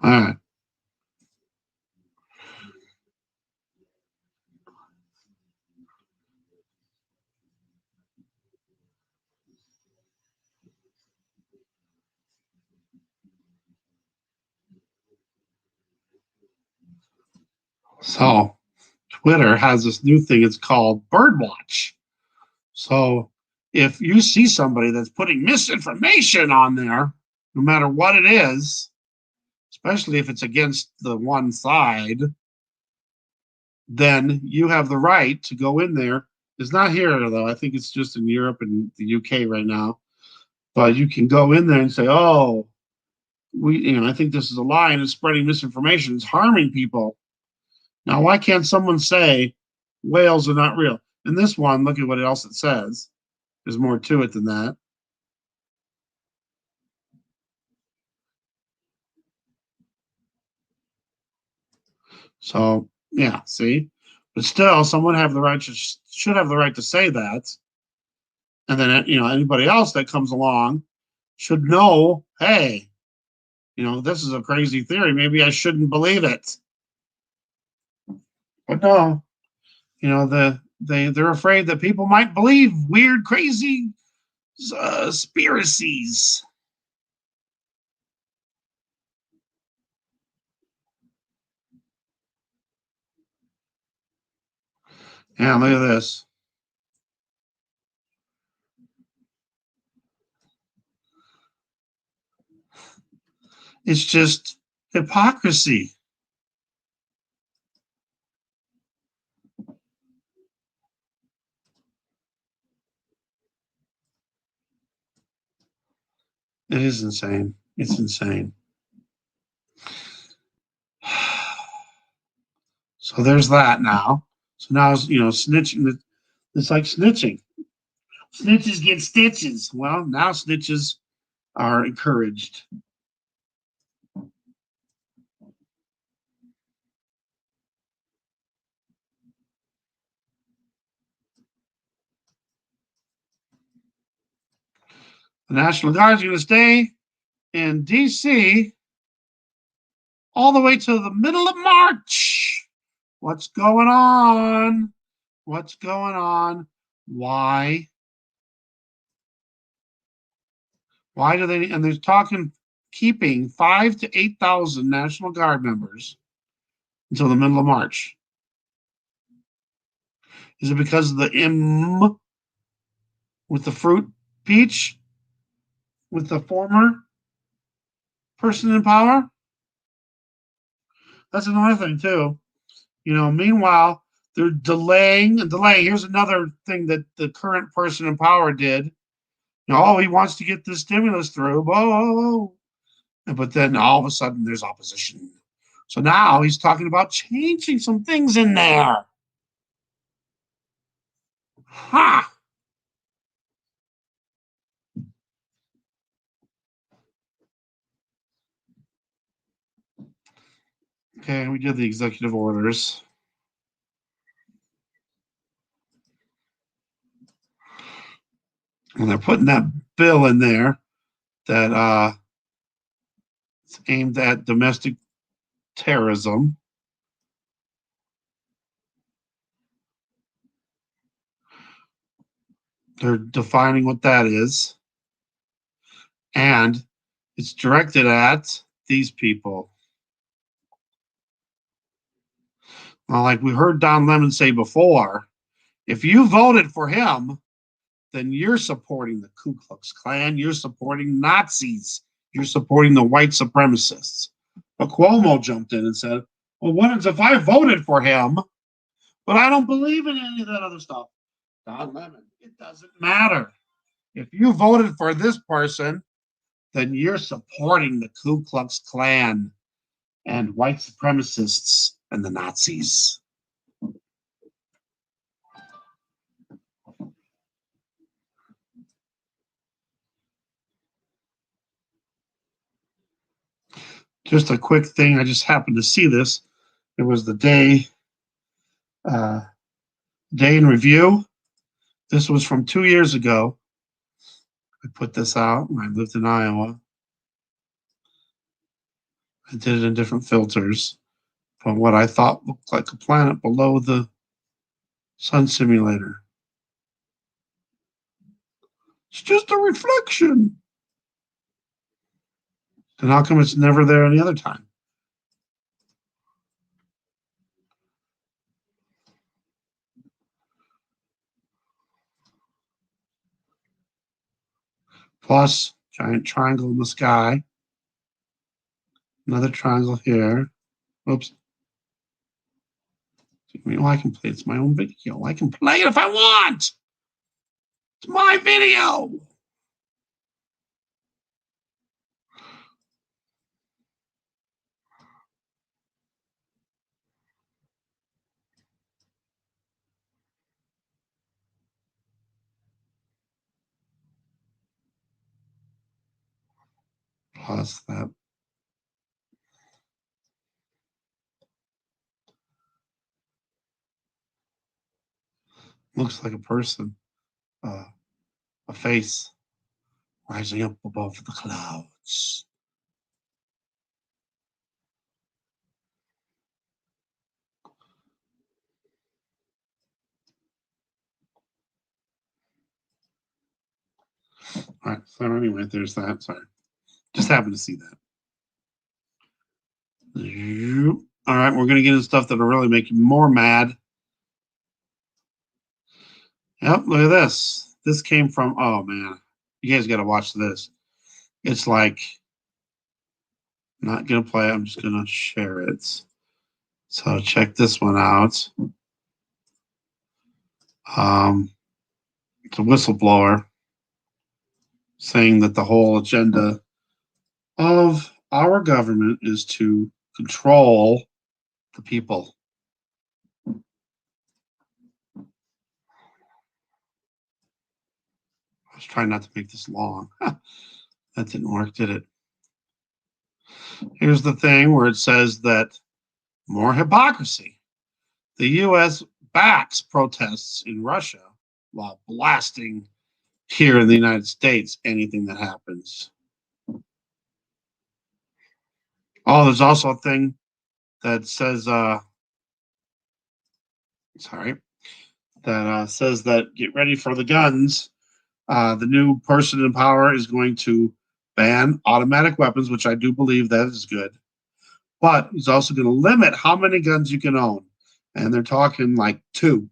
All right. So Twitter has this new thing. It's called Birdwatch. So if you see somebody that's putting misinformation on there, no matter what it is, especially if it's against the one side, then you have the right to go in there. It's not here though. I think it's just in Europe and the UK right now. But you can go in there and say, "Oh, I think this is a lie and it's spreading misinformation. It's harming people." Now, why can't someone say whales are not real? In this one, look at what else it says. There's more to it than that. So yeah, see, but still, someone should have the right to say that, and then anybody else that comes along should know, hey, this is a crazy theory. Maybe I shouldn't believe it. But no, they're afraid that people might believe weird, crazy conspiracies. Yeah, look at this. It's just hypocrisy. It is insane. It's insane. So there's that now. So now, snitching. It's like snitching. Snitches get stitches. Well, now snitches are encouraged. The National Guard is going to stay in D.C. all the way to the middle of March. What's going on? What's going on? Why? Why do they? And they're talking keeping 5,000 to 8,000 National Guard members until the middle of March. Is it because of the M with the fruit peach with the former person in power? That's another thing too. Meanwhile, they're delaying and delaying. Here's another thing that the current person in power did. He wants to get this stimulus through. Oh, but then all of a sudden there's opposition. So now he's talking about changing some things in there. 哈 Okay, we did the executive orders. And they're putting that bill in there that it's aimed at domestic terrorism. They're defining what that is. And it's directed at these people. Well, like we heard Don Lemon say before, if you voted for him, then you're supporting the Ku Klux Klan, you're supporting Nazis, you're supporting the white supremacists. But Cuomo jumped in and said, well, what if I voted for him, but I don't believe in any of that other stuff? Don Lemon, it doesn't matter. If you voted for this person, then you're supporting the Ku Klux Klan and white supremacists and the Nazis. Just a quick thing, I just happened to see this. It was the uh, day in review. This was from 2 years ago. I put this out when I lived in Iowa. I did it in different filters from what I thought looked like a planet below the sun simulator. It's just a reflection. Then how come it's never there any other time? Plus, giant triangle in the sky. Another triangle here. Oops. Well, I can play. It's my own video. I can play it if I want. It's my video. Plus that. Looks like a person, a face rising up above the clouds. All right. So anyway, there's that. Sorry. Just happened to see that. All right. We're going to get into stuff that'll really make you more mad. Yep. Look at this. This came from, oh man, you guys got to watch this. It's like, not going to play. I'm just going to share it. So check this one out. It's a whistleblower saying that the whole agenda of our government is to control the people. I was trying not to make this long. That didn't work, did it? Here's the thing where it says that more hypocrisy. The U.S. backs protests in Russia while blasting here in the United States anything that happens. Oh, there's also a thing that says, says that get ready for the guns. The new person in power is going to ban automatic weapons, which I do believe that is good. But he's also going to limit how many guns you can own. And they're talking like 2.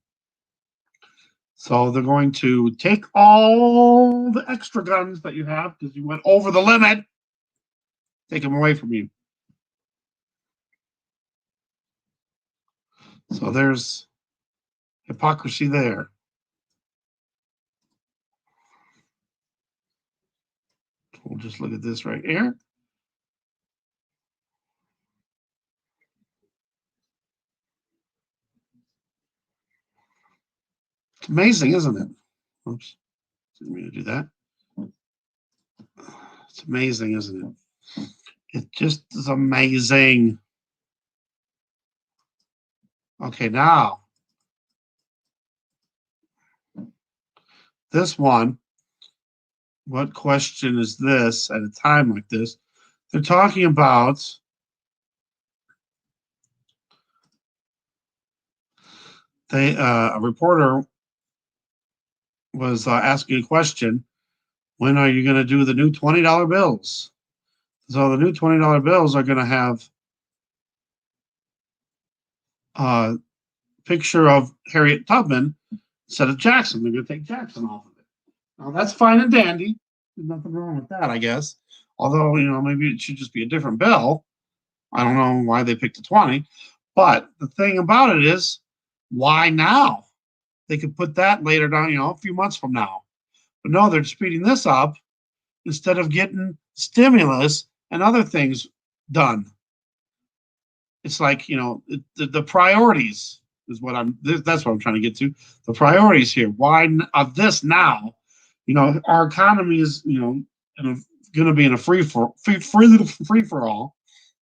So they're going to take all the extra guns that you have because you went over the limit, take them away from you. So there's hypocrisy there. We'll just look at this right here. It's amazing, isn't it? Oops, didn't mean to do that. It's amazing, isn't it? It just is amazing. Okay, now this one, what question is this at a time like this? They're talking about a reporter was asking a question. When are you going to do the new $20 bills? So the new $20 bills are going to have a picture of Harriet Tubman instead of Jackson. They're going to take Jackson off of it. Now that's fine and dandy. There's nothing wrong with that, I guess. Although, maybe it should just be a different bill. I don't know why they picked a 20. But the thing about it is, why now? They could put that later down, a few months from now. But no, they're speeding this up instead of getting stimulus and other things done. It's like, the priorities is what that's what I'm trying to get to. The priorities here. Why of this now? Our economy is, going to be in a free for all.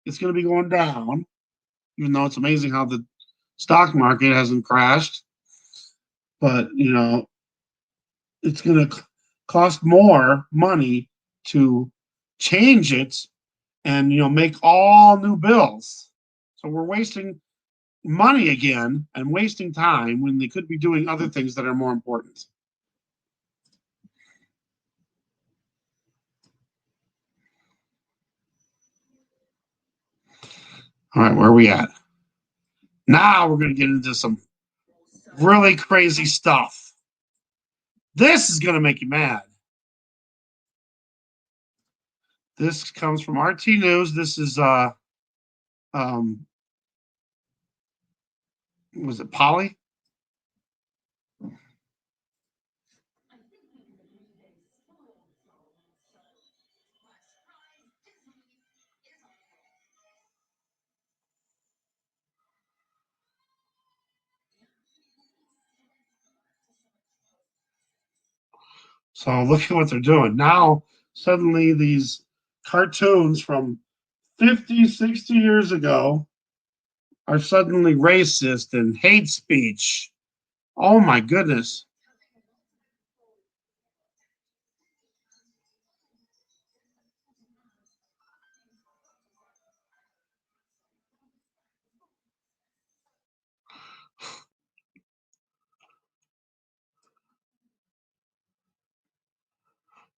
It's going to be going down, even though it's amazing how the stock market hasn't crashed. But it's going to cost more money to change it and make all new bills. So we're wasting money again and wasting time when they could be doing other things that are more important. All right, where are we at? Now we're going to get into some really crazy stuff. This is going to make you mad. This comes from RT News. This is was it Polly? So look at what they're doing. Now, suddenly, these cartoons from 50, 60 years ago are suddenly racist and hate speech. Oh my goodness.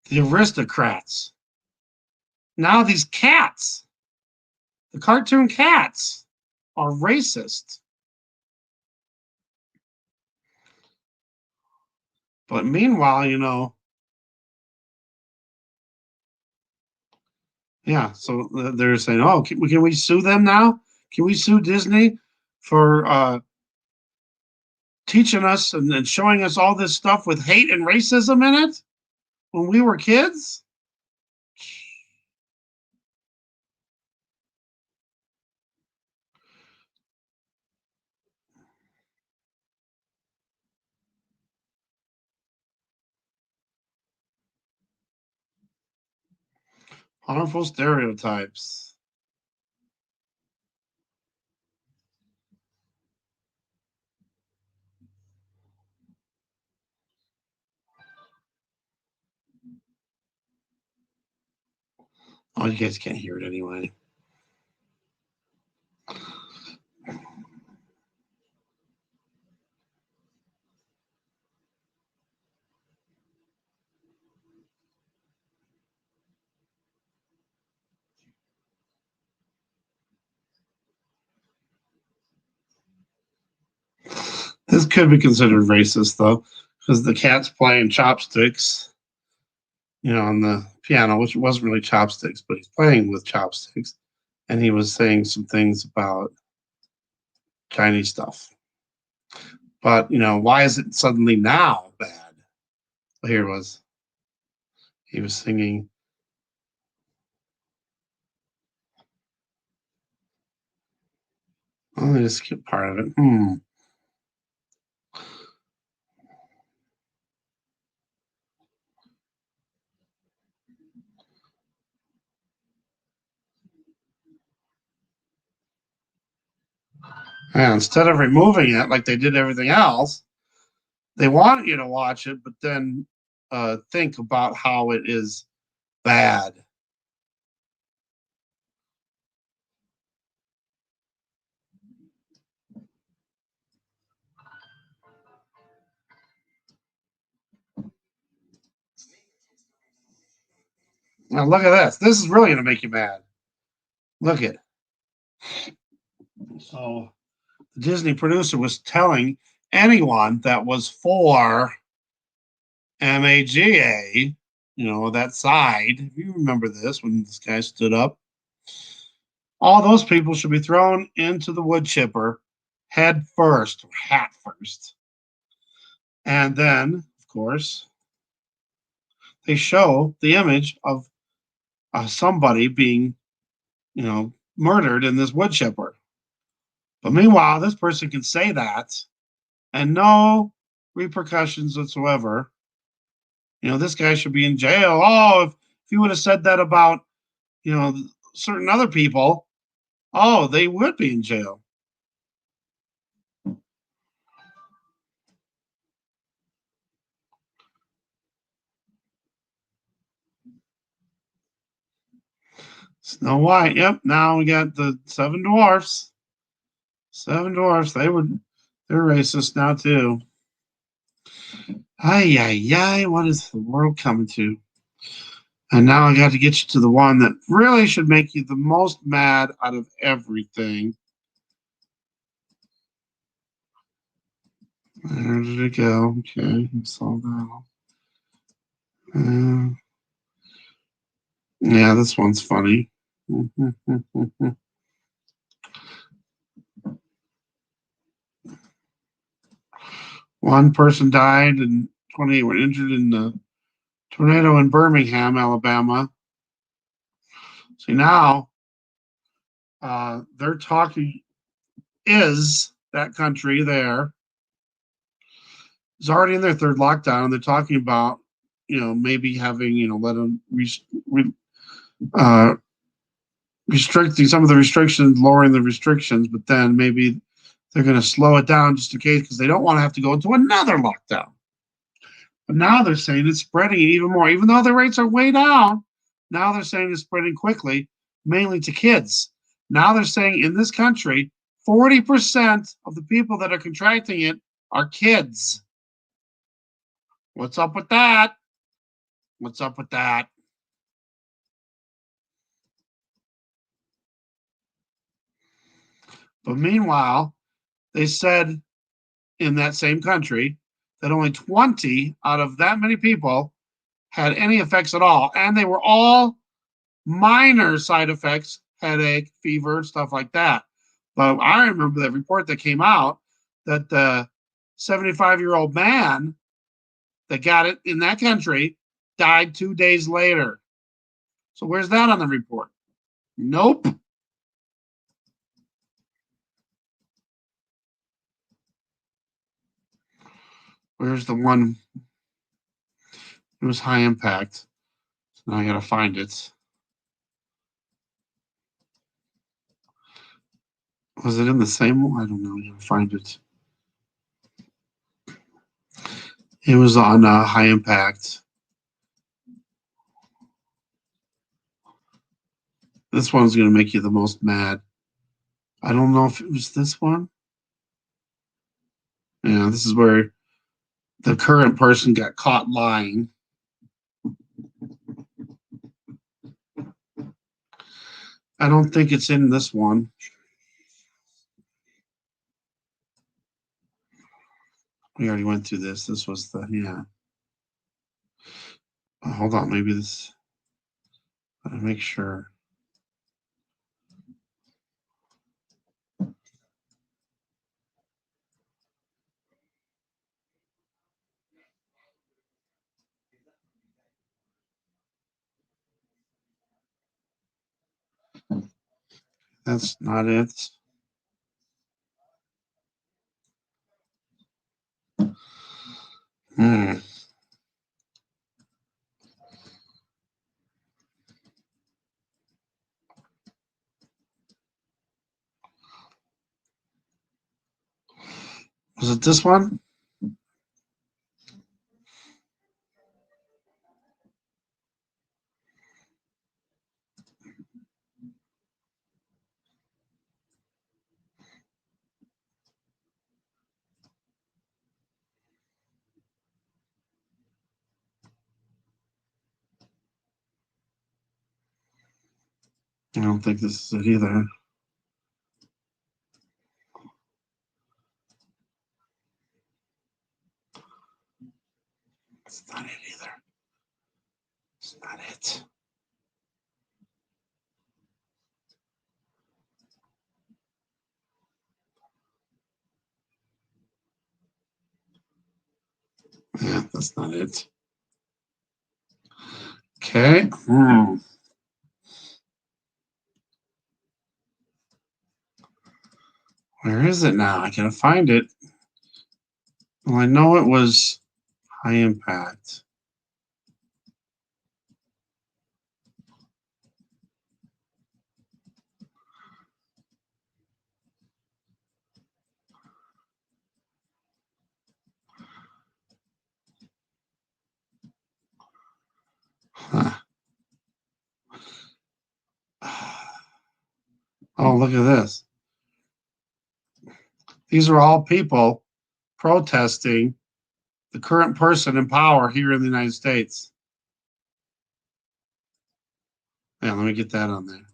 The aristocrats. Now, these cats, the cartoon cats, are racist. But meanwhile, yeah, so they're saying, oh, can we sue them now? Can we sue Disney for teaching us and showing us all this stuff with hate and racism in it when we were kids? Harmful stereotypes. Oh, you guys can't hear it anyway. This could be considered racist though, because the cat's playing chopsticks, on the piano, which wasn't really chopsticks, but he's playing with chopsticks, and he was saying some things about Chinese stuff. But why is it suddenly now bad? Well, here it was. He was singing. Oh, I just skip part of it. And instead of removing it like they did everything else, they want you to watch it, but then think about how it is bad. Now look at this. This is really going to make you mad. Look at. So the Disney producer was telling anyone that was for MAGA, that side. If you remember this, when this guy stood up, all those people should be thrown into the wood chipper head first, or hat first. And then, of course, they show the image of somebody being, murdered in this wood chipper. But meanwhile, this person can say that and no repercussions whatsoever. This guy should be in jail. Oh, if you would have said that about, certain other people, oh, they would be in jail. Snow White. Yep. Now we got the seven dwarfs. Seven dwarfs. They're racist now too. Ay, ay, ay. What is the world coming to? And now I got to get you to the one that really should make you the most mad out of everything. Where did it go? Okay, I saw that. Yeah, this one's funny. One person died and 28 were injured in the tornado in Birmingham, Alabama. See, now they're talking, is that country there is already in their third lockdown, and they're talking about, maybe having, let them restricting some of the restrictions, lowering the restrictions, but then maybe they're going to slow it down just in case because they don't want to have to go into another lockdown. But now they're saying it's spreading even more, even though the rates are way down. Now they're saying it's spreading quickly, mainly to kids. Now they're saying in this country, 40% of the people that are contracting it are kids. What's up with that? What's up with that? But meanwhile, they said in that same country that only 20 out of that many people had any effects at all. And they were all minor side effects, headache, fever, stuff like that. But I remember the report that came out that the 75-year-old man that got it in that country died 2 days later. So where's that on the report? Nope. Where's the one? It was high impact. So now I gotta find it. Was it in the same one? I don't know. I gotta find it. It was on high impact. This one's gonna make you the most mad. I don't know if it was this one. Yeah, this is where the current person got caught lying. I don't think it's in this one. We already went through this. This was the, yeah. Hold on, maybe this. Gotta make sure. That's not it. Hmm. Was it this one? I don't think this is it either. It's not it either. It's not it. Yeah, that's not it. Okay. Where is it now? I gotta find it. Well, I know it was high impact. Huh. Oh, look at this. These are all people protesting the current person in power here in the United States. Yeah, let me get that on there.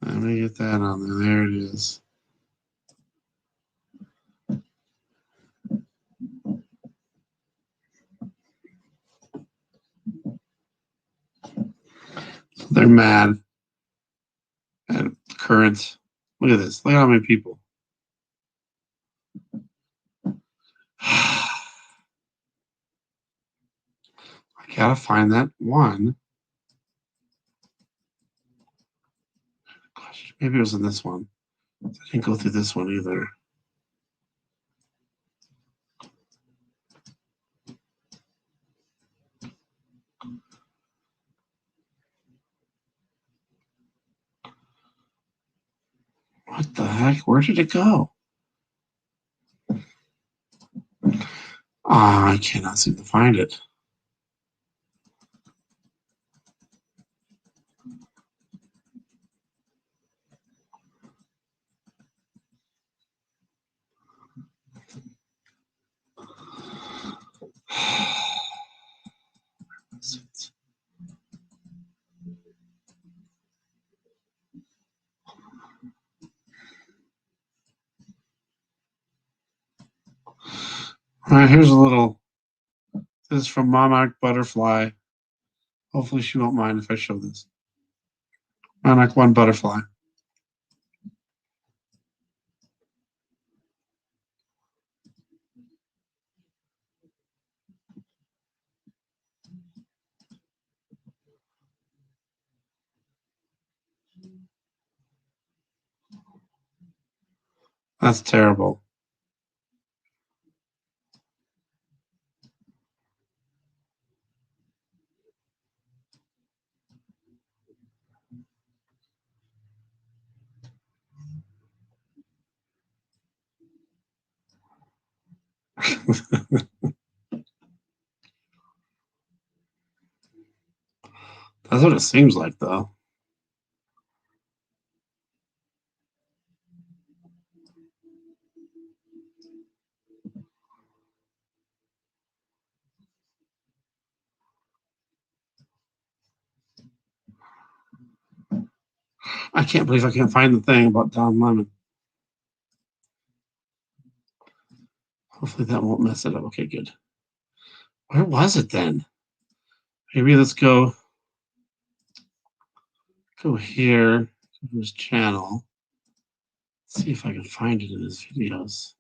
Let me get that on there. There it is. So they're mad at the current. Look at this. Look at how many people. I gotta find that one. Gosh, maybe it was in this one. I didn't go through this one either. What the heck? Where did it go? Ah, I cannot seem to find it. All right, here's a little. This is from Monarch Butterfly. Hopefully, she won't mind if I show this. Monarch One Butterfly. That's terrible. That's what it seems like, though. I can't believe I can't find the thing about Don Lemon. Hopefully that won't mess it up. Okay, good. Where was it then? Maybe let's go here to his channel. Let's see if I can find it in his videos.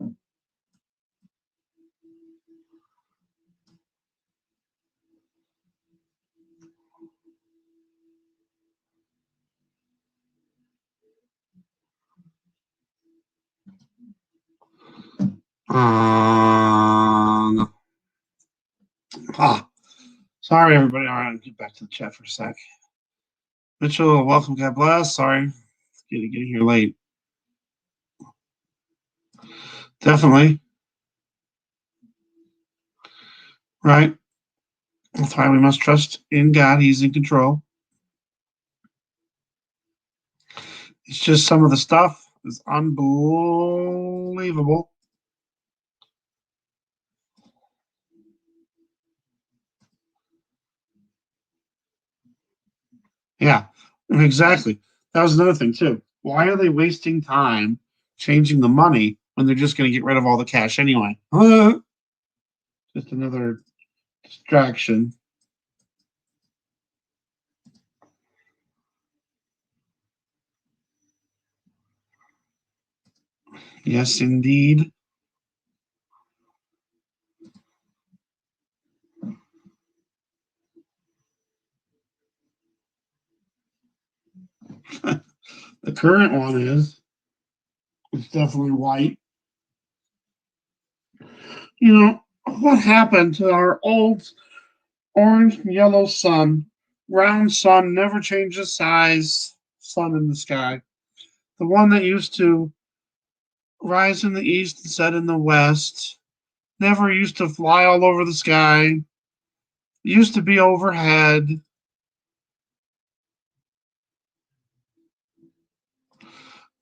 Sorry everybody. All right, I'll get back to the chat for a sec. Mitchell, welcome. God bless. Sorry, getting here late. Definitely. right? That's why we must trust in God. He's in control. It's just some of the stuff is unbelievable. Yeah, exactly. That was another thing too. Why are they wasting time changing the money when they're just going to get rid of all the cash anyway? Just another distraction. Yes, indeed. The current one is it's definitely white. You know what happened to our old orange and yellow sun? Round sun, never changes size. Sun in the sky. The one that used to rise in the east and set in the west. Never used to fly all over the sky. Used to be overhead.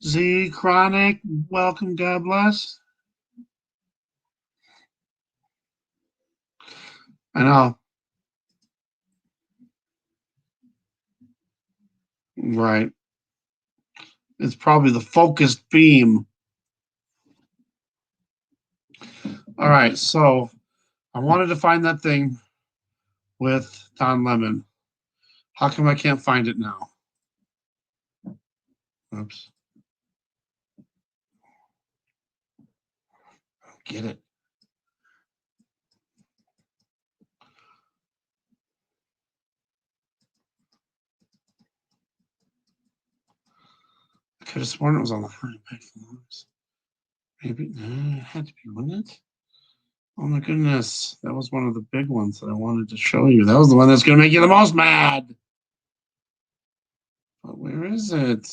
Z Chronic, welcome, God bless. I know, right? It's probably the focused beam. All right, so I wanted to find that thing with Don Lemon. How come I can't find it now? Oops. Get it. I could have sworn it was on the high impact forums. Maybe it had to be, wouldn't it? Oh my goodness. That was one of the big ones that I wanted to show you. That was the one that's going to make you the most mad. But where is it?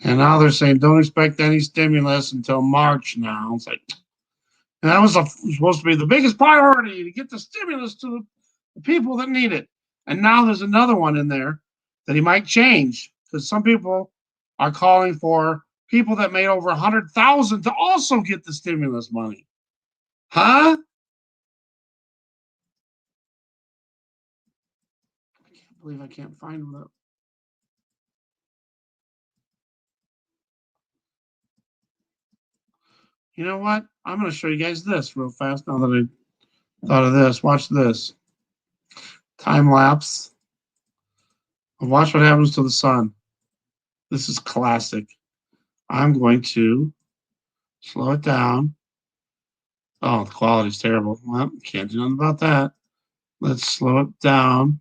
And now they're saying don't expect any stimulus until March now. It's like, and that was supposed to be the biggest priority to get the stimulus to the people that need it. And now there's another one in there that he might change because some people are calling for people that made over 100,000 to also get the stimulus money. Huh? I can't believe I can't find that. You know what? I'm going to show you guys this real fast now that I thought of this. Watch this time lapse. Watch what happens to the sun. This is classic. I'm going to slow it down. Oh, the quality's terrible. Well, can't do nothing about that. Let's slow it down.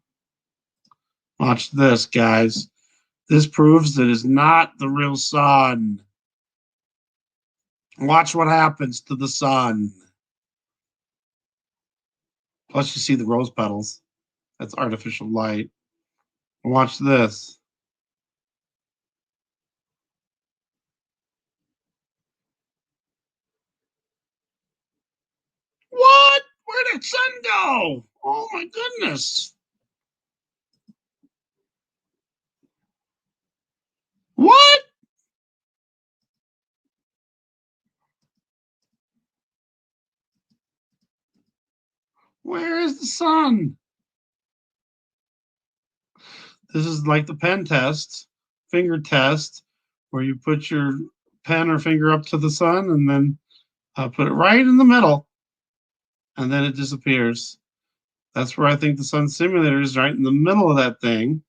Watch this, guys. This proves that it's not the real sun. Watch what happens to the sun. Plus, you see the rose petals. That's artificial light. Watch this. What? Where did the sun go? Oh my goodness. What? Where is the sun? This is like the pen test, finger test, where you put your pen or finger up to the sun and then put it right in the middle, and then it disappears. That's where I think the sun simulator is, right in the middle of that thing.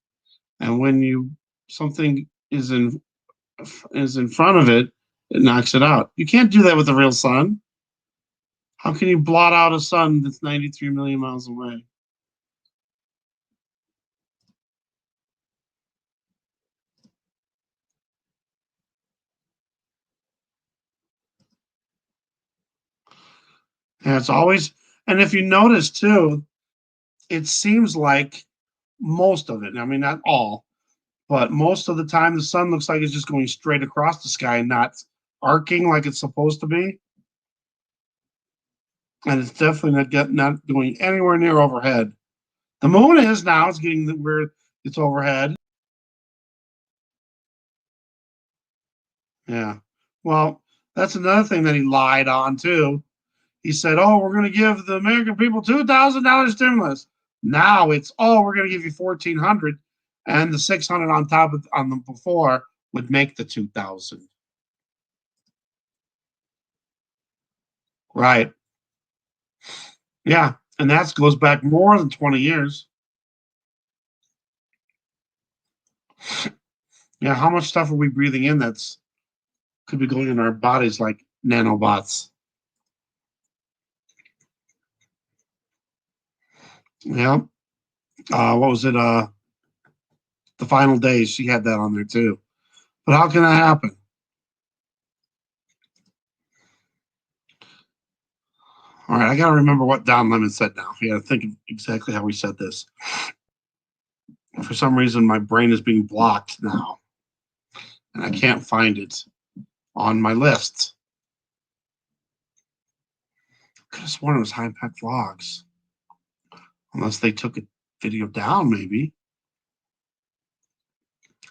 And when you something is in front of it, it knocks it out. You can't do that with the real sun. How can you blot out a sun that's 93 million miles away? And it's always, and if you notice too, it seems like most of it. I mean, not all, but most of the time the sun looks like it's just going straight across the sky and not arcing like it's supposed to be. And it's definitely not going anywhere near overhead. The moon is now. It's getting where it's overhead. Yeah. Well, that's another thing that he lied on too. He said, "Oh, we're going to give the American people $2,000 stimulus." Now it's, "Oh, we're going to give you 1,400, and the 600 on top of on the before would make the 2,000." Right. Yeah, and that goes back more than 20 years. Yeah, how much stuff are we breathing in that's could be going in our bodies like nanobots? Yeah. What was it? The Final Days. She had that on there too. But how can that happen? All right, I got to remember what Don Lemon said now. I got to think of exactly how we said this. For some reason, my brain is being blocked now, and I can't find it on my list. Could have sworn it was High Impact Vlogs, unless they took a video down. Maybe.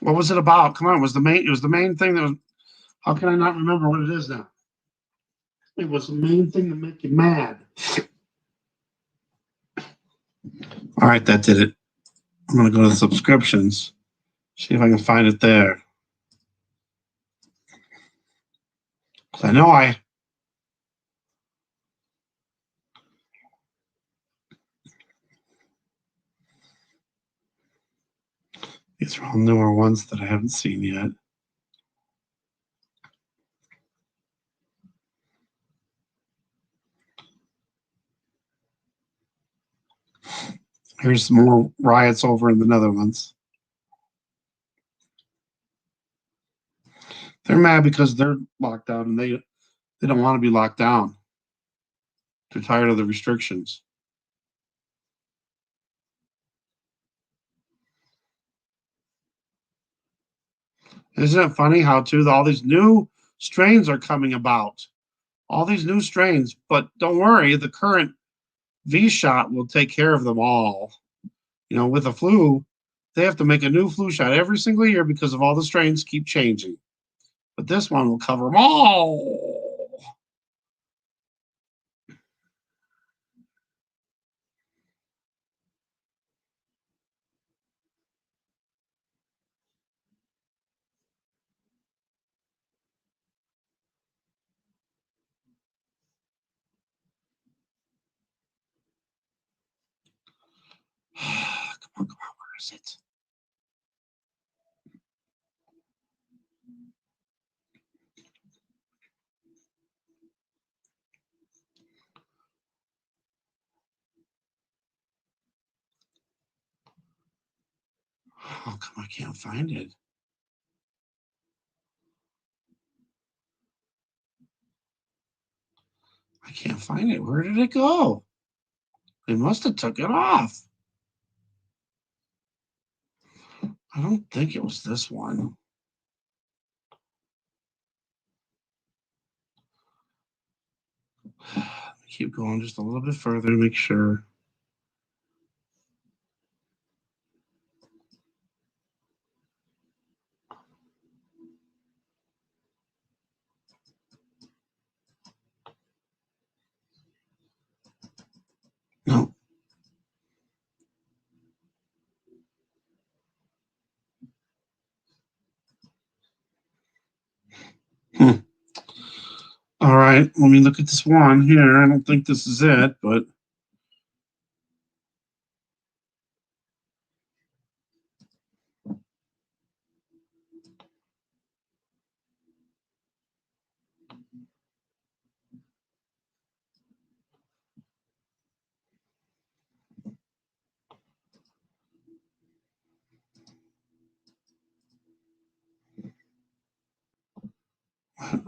What was it about? Come on, it was the main thing that was. How can I not remember what it is now? It was the main thing to make you mad. All right, that did it. I'm gonna go to the subscriptions, see if I can find it there. Because I know these are all newer ones that I haven't seen yet. Here's more riots over in the Netherlands. They're mad because they're locked down and they don't want to be locked down. They're tired of the restrictions. Isn't it funny how too all these new strains are coming about? All these new strains, but don't worry, the current V shot will take care of them all. You know, with the flu, they have to make a new flu shot every single year because of all the strains keep changing. But this one will cover them all. Come on, where is it? Oh, come on, I can't find it. I can't find it. Where did it go? They must have took it off. I don't think it was this one. Keep going just a little bit further to make sure. No. Hmm. All right, let me look at this one here. I don't think this is it, but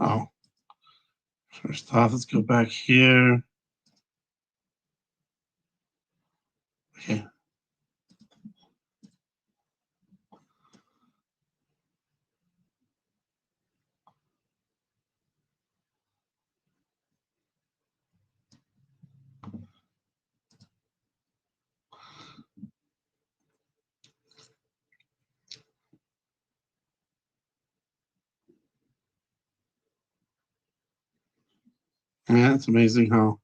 oh, first off, let's go back here. Okay. Yeah, it's amazing how.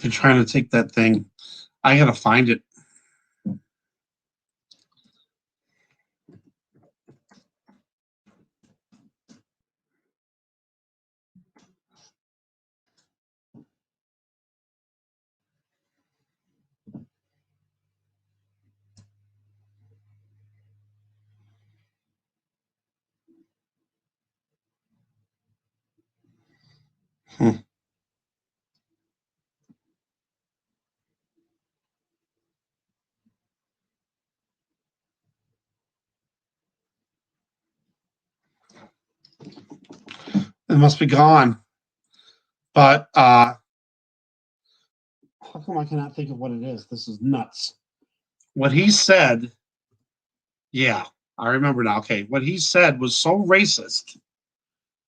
They're trying to take that thing. I gotta find it. Hmm. It must be gone. But how come I cannot think of what it is? This is nuts. What he said, yeah, I remember now. Okay, what he said was so racist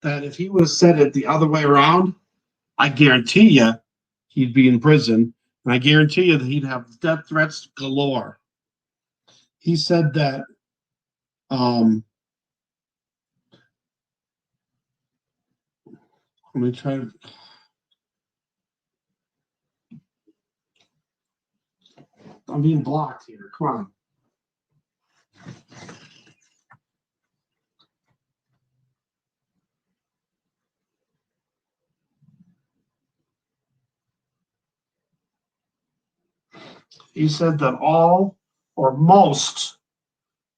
that if he would have said it the other way around, I guarantee you he'd be in prison. And I guarantee you that he'd have death threats galore. He said that um let me try to I'm being blocked here. Come on. He said that all or most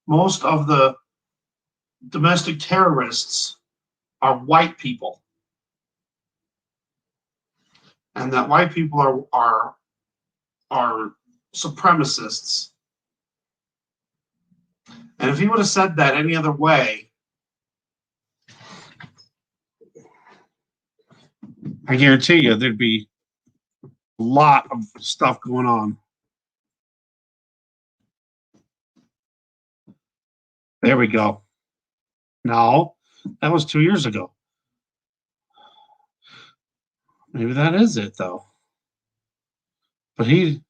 of the domestic terrorists are white people, and that white people are supremacists. And if he would have said that any other way, I guarantee you there'd be a lot of stuff going on. There we go. No, that was 2 years ago. Maybe that is it though. But I'm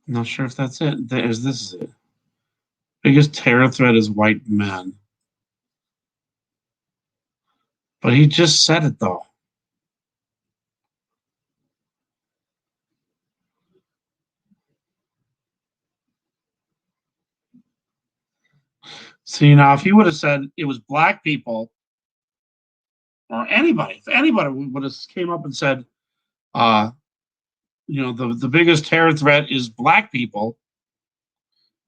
not sure if that's it. This is it. Biggest terror threat is white men. But he just said it though. See, now if he would have said it was black people or anybody, if anybody would have came up and said, uh, the biggest terror threat is black people,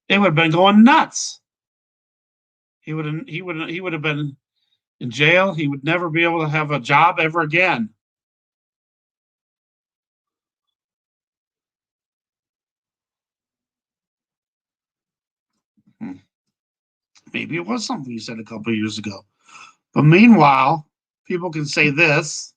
they would have been going nuts. He would have been in jail. He would never be able to have a job ever again. Hmm. Maybe it was something he said a couple of years ago. But meanwhile, people can say this,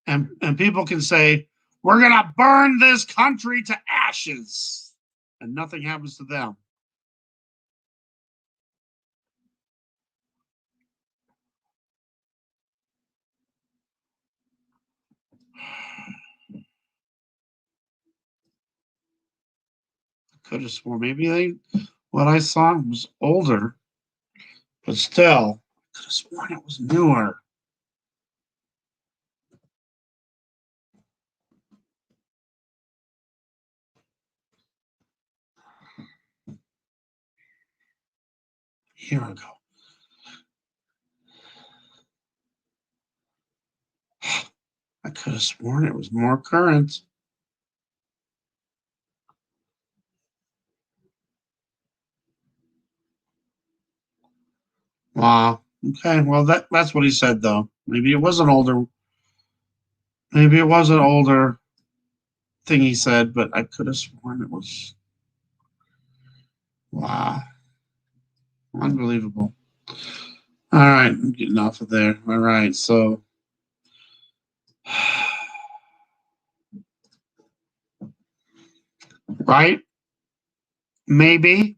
and people can say, "We're gonna burn this country to ashes," and nothing happens to them. Could have sworn maybe what I saw was older, but still, could have sworn it was newer. Here we go. I could have sworn it was more current. Wow. Okay. Well, that's what he said though. Maybe it was an older. Maybe it was an older thing he said, but I could have sworn it was. Wow. Unbelievable. All right. I'm getting off of there. All right. So. right? Maybe.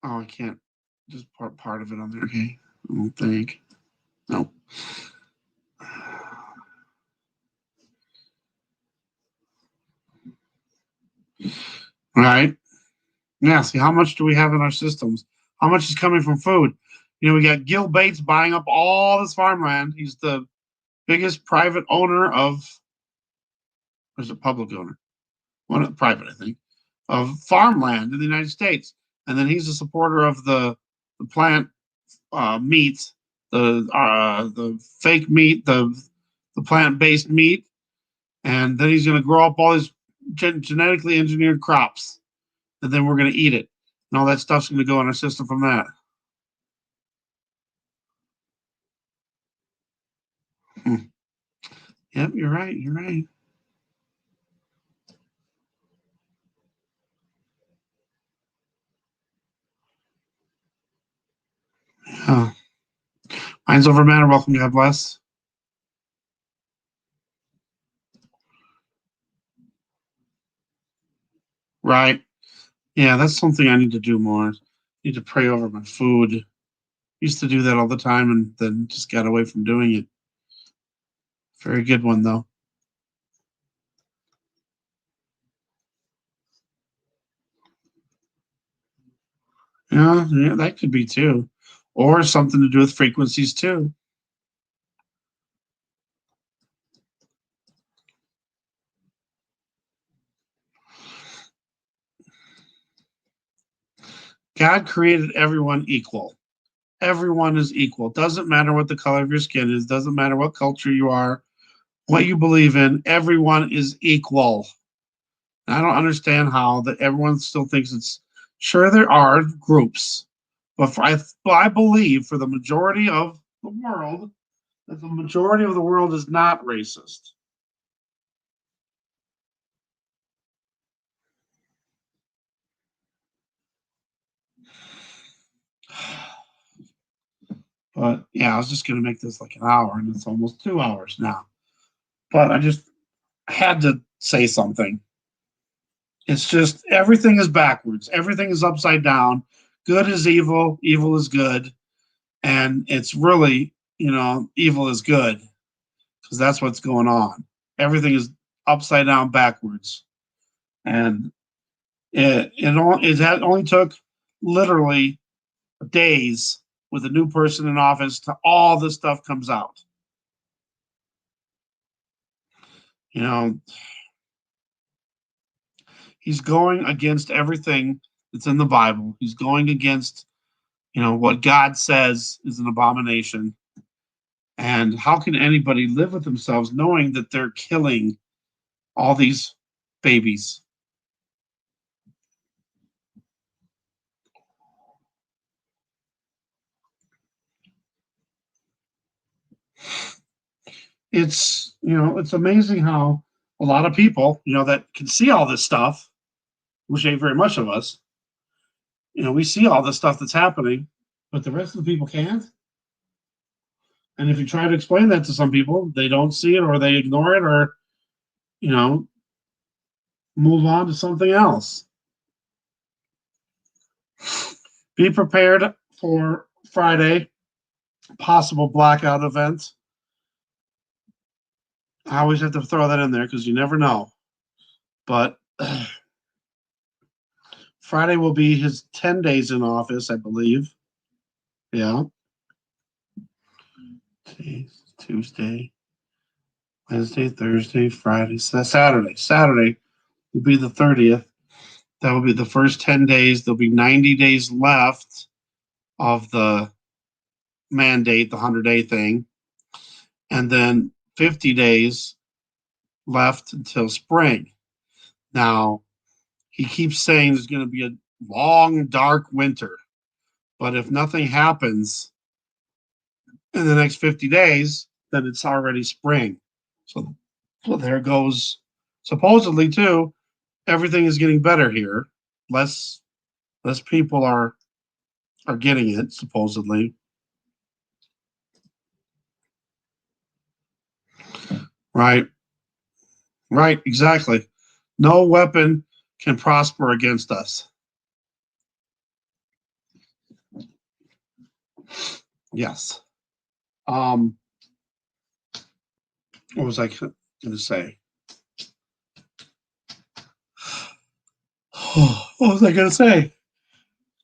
Oh, I can't just part of it on there. Okay, I don't think. No. Right. Yeah. See, how much do we have in our systems? How much is coming from food? We got Gil Bates buying up all this farmland. He's the biggest private owner of, or is it public owner? One private, I think, of farmland in the United States. And then he's a supporter of the plant meat, the fake meat, the plant based meat, and then he's going to grow up all these genetically engineered crops, and then we're going to eat it, and all that stuff's going to go in our system from that. Hmm. Yep, you're right. You're right. Yeah. Mine's over, man. Welcome. God bless. Right. Yeah, that's something I need to do more. I need to pray over my food. Used to do that all the time and then just got away from doing it. Very good one though. Yeah, that could be too. Or something to do with frequencies too. God created everyone equal. Everyone is equal. Doesn't matter what the color of your skin is, doesn't matter what culture you are, what you believe in, everyone is equal. And I don't understand how that everyone still thinks it's sure there are groups, but I believe for the majority of the world that the majority of the world is not racist. But yeah, I was just gonna make this like an hour, and it's almost 2 hours now. But I just had to say something. It's just everything is backwards. Everything is upside down. Good is evil. Evil is good. And it's really, evil is good because that's what's going on. Everything is upside down backwards. And it only took literally days with a new person in office to all this stuff comes out. You know, he's going against everything that's in the Bible. He's going against, what God says is an abomination. And how can anybody live with themselves knowing that they're killing all these babies? It's amazing how a lot of people, that can see all this stuff, which ain't very much of us, we see all this stuff that's happening, but the rest of the people can't. And if you try to explain that to some people, they don't see it or they ignore it or, you know, move on to something else. Be prepared for Friday, possible blackout event. I always have to throw that in there because you never know. But Friday will be his 10 days in office, I believe. Yeah. Tuesday, Wednesday, Thursday, Friday, Saturday. Saturday will be the 30th. That will be the first 10 days. There'll be 90 days left of the mandate, the 100-day thing. And then 50 days left until spring. Now, he keeps saying there's going to be a long, dark winter. But if nothing happens in the next 50 days, then it's already spring. So, so there goes, supposedly, too, everything is getting better here. Less less people are getting it, supposedly. Right. Right, exactly. No weapon can prosper against us. Yes. Um, what was I going to say? What was I going to say?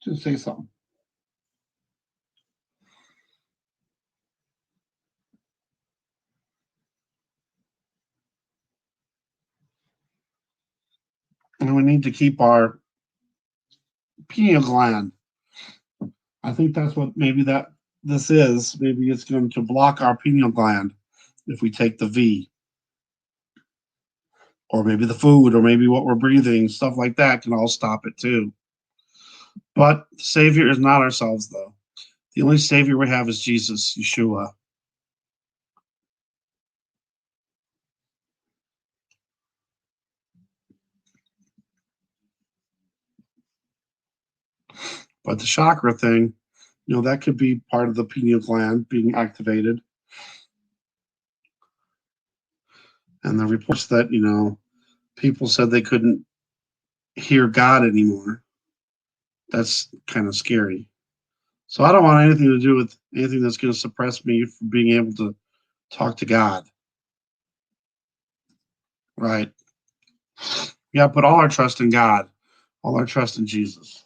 Just say something. And we need to keep our pineal gland. I think that's what maybe that this is. Maybe it's going to block our pineal gland if we take the V, or maybe the food, or maybe what we're breathing, stuff like that can all stop it too. But the Savior is not ourselves, though. The only Savior we have is Jesus, Yeshua. But the chakra thing, that could be part of the pineal gland being activated. And the reports that, people said they couldn't hear God anymore. That's kind of scary. So I don't want anything to do with anything that's going to suppress me from being able to talk to God. Right. Yeah, put all our trust in God, all our trust in Jesus.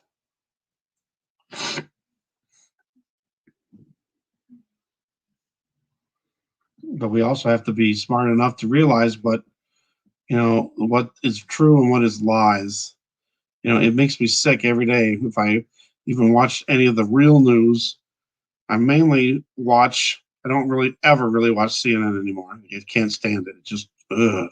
But we also have to be smart enough to realize what is true and what is lies. It makes me sick every day if I even watch any of the real news. I don't really ever really watch CNN anymore. I can't stand it. It just, ugh.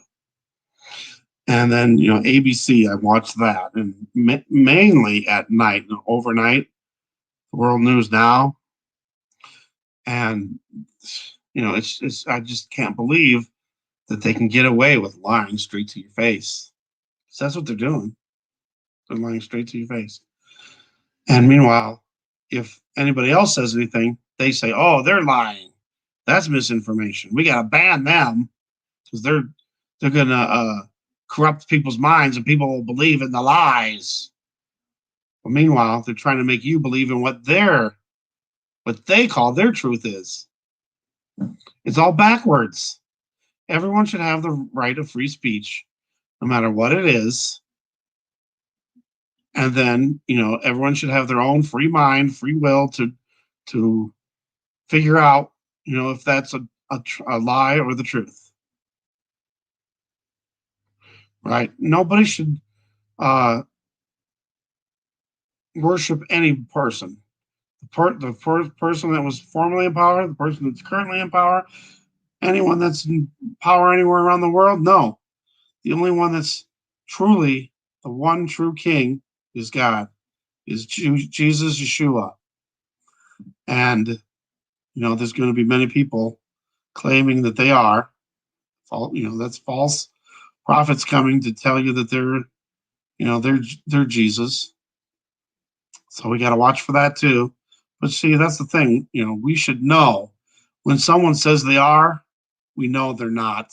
And then, ABC, I watch that. And mainly at night, overnight, World News Now. And, I just can't believe that they can get away with lying straight to your face. 'Cause that's what they're doing. They're lying straight to your face. And meanwhile, if anybody else says anything, they say, "Oh, they're lying. That's misinformation. We got to ban them because they're gonna corrupt people's minds and people will believe in the lies." But meanwhile, they're trying to make you believe in what they call their truth is. It's all backwards. Everyone should have the right of free speech, no matter what it is. And then, everyone should have their own free mind, free will to figure out, if that's a lie or the truth. Right? Nobody should uh, worship any person. The person that was formerly in power, the person that's currently in power, anyone that's in power anywhere around the world. No, the only one that's truly the one true king is God, is Jesus, Yeshua. And, there's going to be many people claiming that they are. That's false prophets coming to tell you that they're Jesus. So we got to watch for that too. But see, that's the thing. We should know when someone says they are, we know they're not.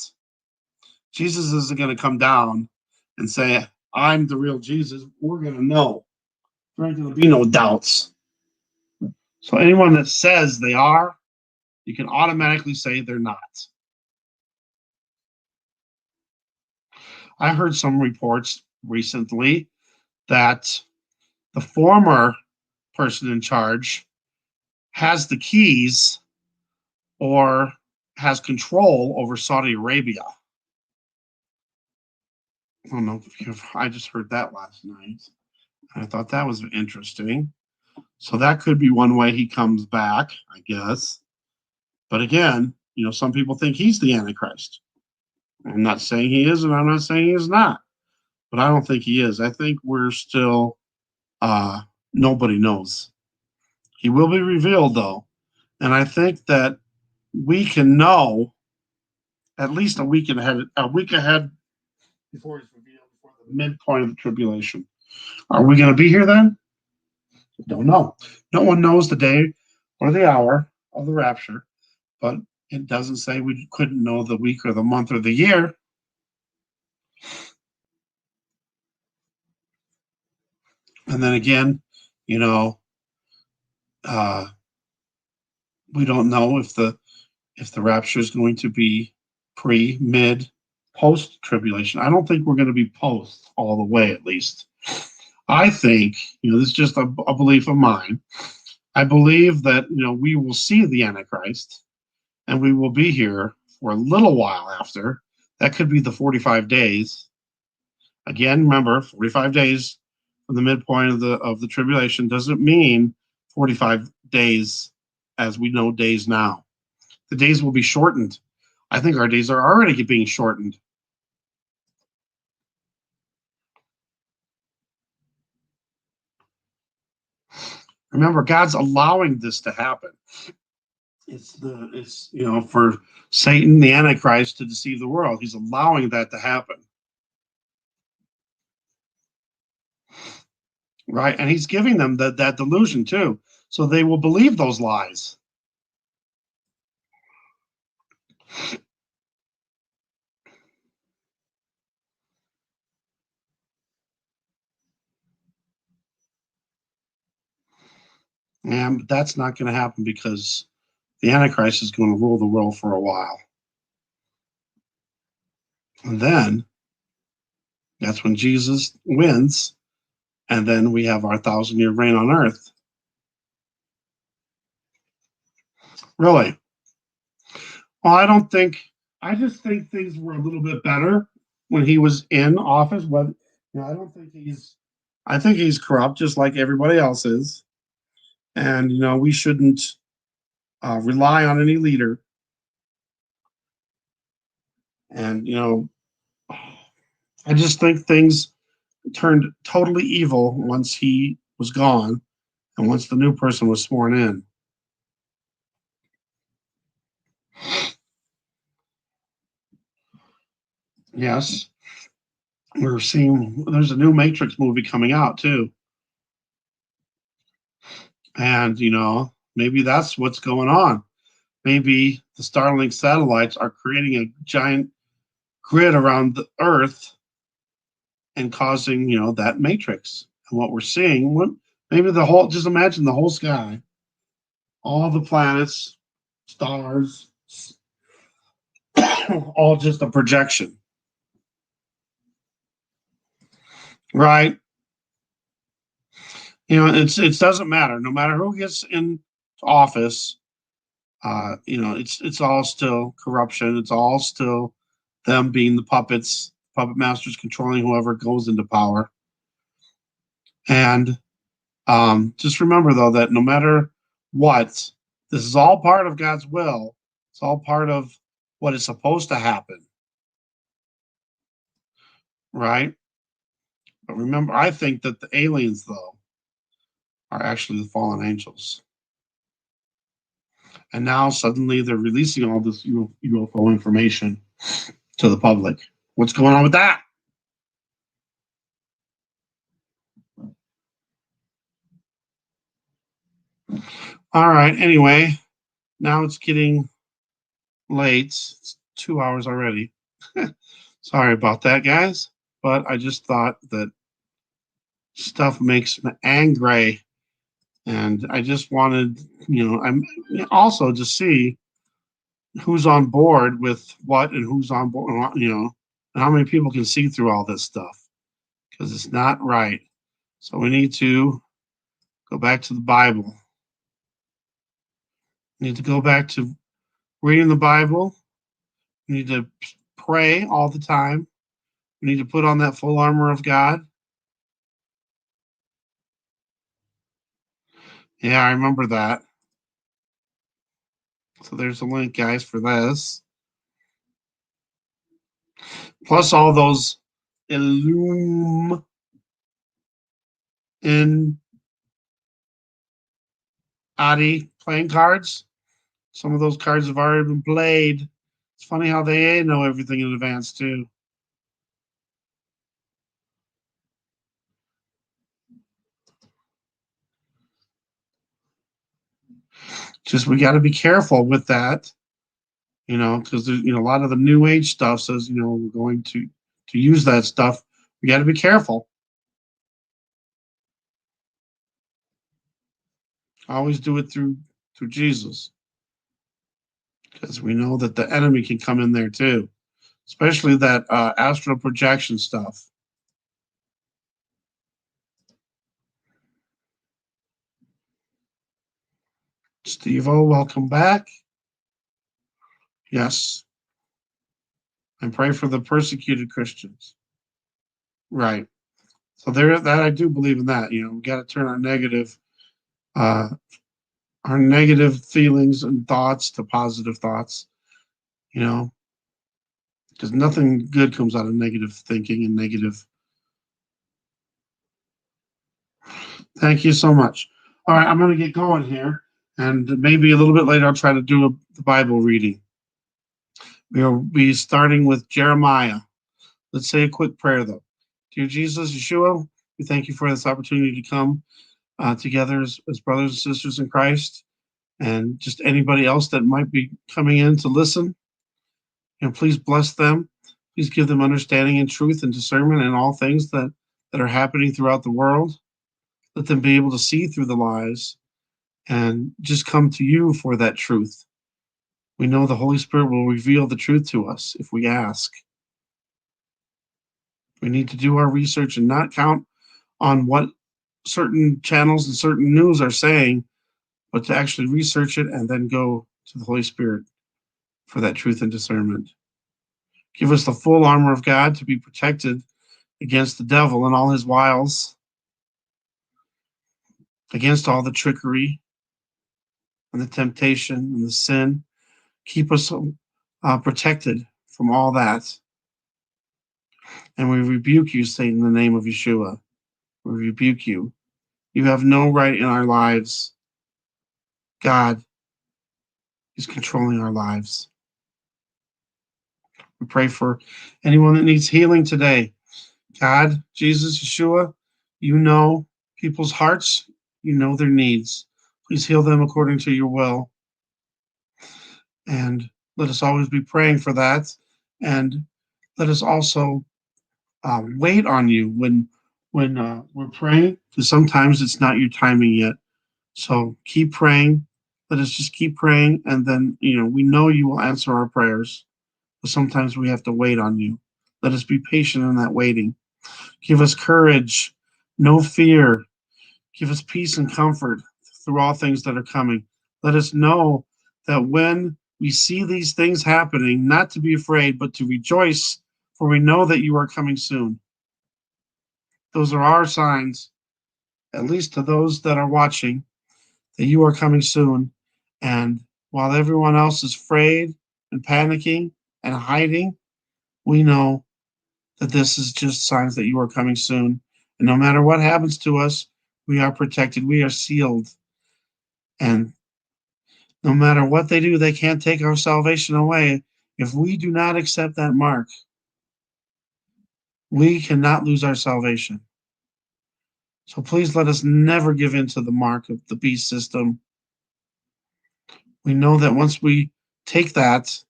Jesus isn't going to come down and say, "I'm the real Jesus." We're going to know. There ain't going to be no doubts. So anyone that says they are, you can automatically say they're not. I heard some reports recently that the former person in charge has the keys or has control over Saudi Arabia. I don't know I just heard that last night. I thought that was interesting. So that could be one way he comes back, I guess. But again, some people think he's the Antichrist. I'm not saying he is, and I'm not saying he is not. But I don't think he is. I think we're still nobody knows. He will be revealed though. And I think that we can know at least a week ahead before he's revealed, before the midpoint of the tribulation. Are we going to be here then? Don't know. No one knows the day or the hour of the rapture, but it doesn't say we couldn't know the week or the month or the year. And then again, you know, uh, we don't know if the rapture is going to be pre, mid, post tribulation. I don't think we're going to be post all the way, at least. I think, this is just a belief of mine. I believe that, we will see the Antichrist and we will be here for a little while after. That could be the 45 days. Again, remember, 45 days from the midpoint of the tribulation doesn't mean 45 days as we know days now. The days will be shortened. I think our days are already being shortened. Remember, God's allowing this to happen. It's for Satan, the Antichrist, to deceive the world. He's allowing that to happen. Right? And he's giving them that delusion too. So they will believe those lies. And that's not going to happen because the Antichrist is going to rule the world for a while. And then that's when Jesus wins. And then we have our 1,000-year reign on earth. Really? Well, I just think things were a little bit better when he was in office. But I don't think I think he's corrupt just like everybody else is. And, we shouldn't rely on any leader. And, I just think things turned totally evil once he was gone and once the new person was sworn in. Yes. We're seeing there's a new Matrix movie coming out too. And, maybe that's what's going on. Maybe the Starlink satellites are creating a giant grid around the Earth and causing, that matrix. And what we're seeing, maybe just imagine the whole sky, all the planets, stars, all just a projection. Right? It doesn't matter. No matter who gets in office, it's all still corruption. It's all still them being the puppet masters controlling whoever goes into power. And just remember, though, that no matter what, this is all part of God's will. It's all part of what is supposed to happen. Right? But remember, I think that the aliens, though, are actually the fallen angels. And now suddenly they're releasing all this UFO information to the public. What's going on with that? All right. Anyway, now it's getting late. It's 2 hours already. Sorry about that, guys. But I just thought that stuff makes me angry. And I just wanted, I'm also to see who's on board with what and who's on board, and how many people can see through all this stuff, because it's not right. So we need to go back to the Bible. We need to go back to reading the Bible. We need to pray all the time. We need to put on that full armor of God. Yeah, I remember that. So there's a link, guys, for this. Plus all those Illuminati playing cards. Some of those cards have already been played. It's funny how they know everything in advance, too. Just we got to be careful with that, because a lot of the New Age stuff says, we're going to use that stuff. We got to be careful. Always do it through Jesus, because we know that the enemy can come in there too, especially that astral projection stuff. Steve-O, welcome back. Yes. And pray for the persecuted Christians. Right. So that I do believe in that. You know, we got to turn uh, our negative feelings and thoughts to positive thoughts. You know, because nothing good comes out of negative thinking and negative. Thank you so much. All right, I'm going to get going here, and maybe a little bit later I'll try to do the Bible reading. We'll be starting with Jeremiah. Let's say a quick prayer, though. Dear Jesus, Yeshua, we thank you for this opportunity to come together as brothers and sisters in Christ, and just anybody else that might be coming in to listen. And please bless them. Please give them understanding and truth and discernment in all things that are happening throughout the world. Let them be able to see through the lies and just come to you for that truth. We know the Holy Spirit will reveal the truth to us if we ask. We need to do our research and not count on what certain channels and certain news are saying, but to actually research it and then go to the Holy Spirit for that truth and discernment. Give us the full armor of God to be protected against the devil and all his wiles, against all the trickery and the temptation and the sin. Keep us protected from all that. And we rebuke you, Satan, in the name of Yeshua. We rebuke you. You have no right in our lives. God is controlling our lives. We pray for anyone that needs healing today. God, Jesus, Yeshua, you know people's hearts. You know their needs. Please heal them according to your will. And let us always be praying for that. And let us also wait on you when we're praying, because sometimes it's not your timing yet. So keep praying. Let us just keep praying, and then we know you will answer our prayers. But sometimes we have to wait on you. Let us be patient in that waiting. Give us courage, no fear. Give us peace and comfort through all things that are coming. Let us know that when we see these things happening, not to be afraid, but to rejoice, for we know that you are coming soon. Those are our signs, at least to those that are watching, that you are coming soon. And while everyone else is afraid and panicking and hiding, we know that this is just signs that you are coming soon. And no matter what happens to us, we are protected. We are sealed. And no matter what they do, they can't take our salvation away. If we do not accept that mark, we cannot lose our salvation. So please let us never give in to the mark of the beast system. We know that once we take that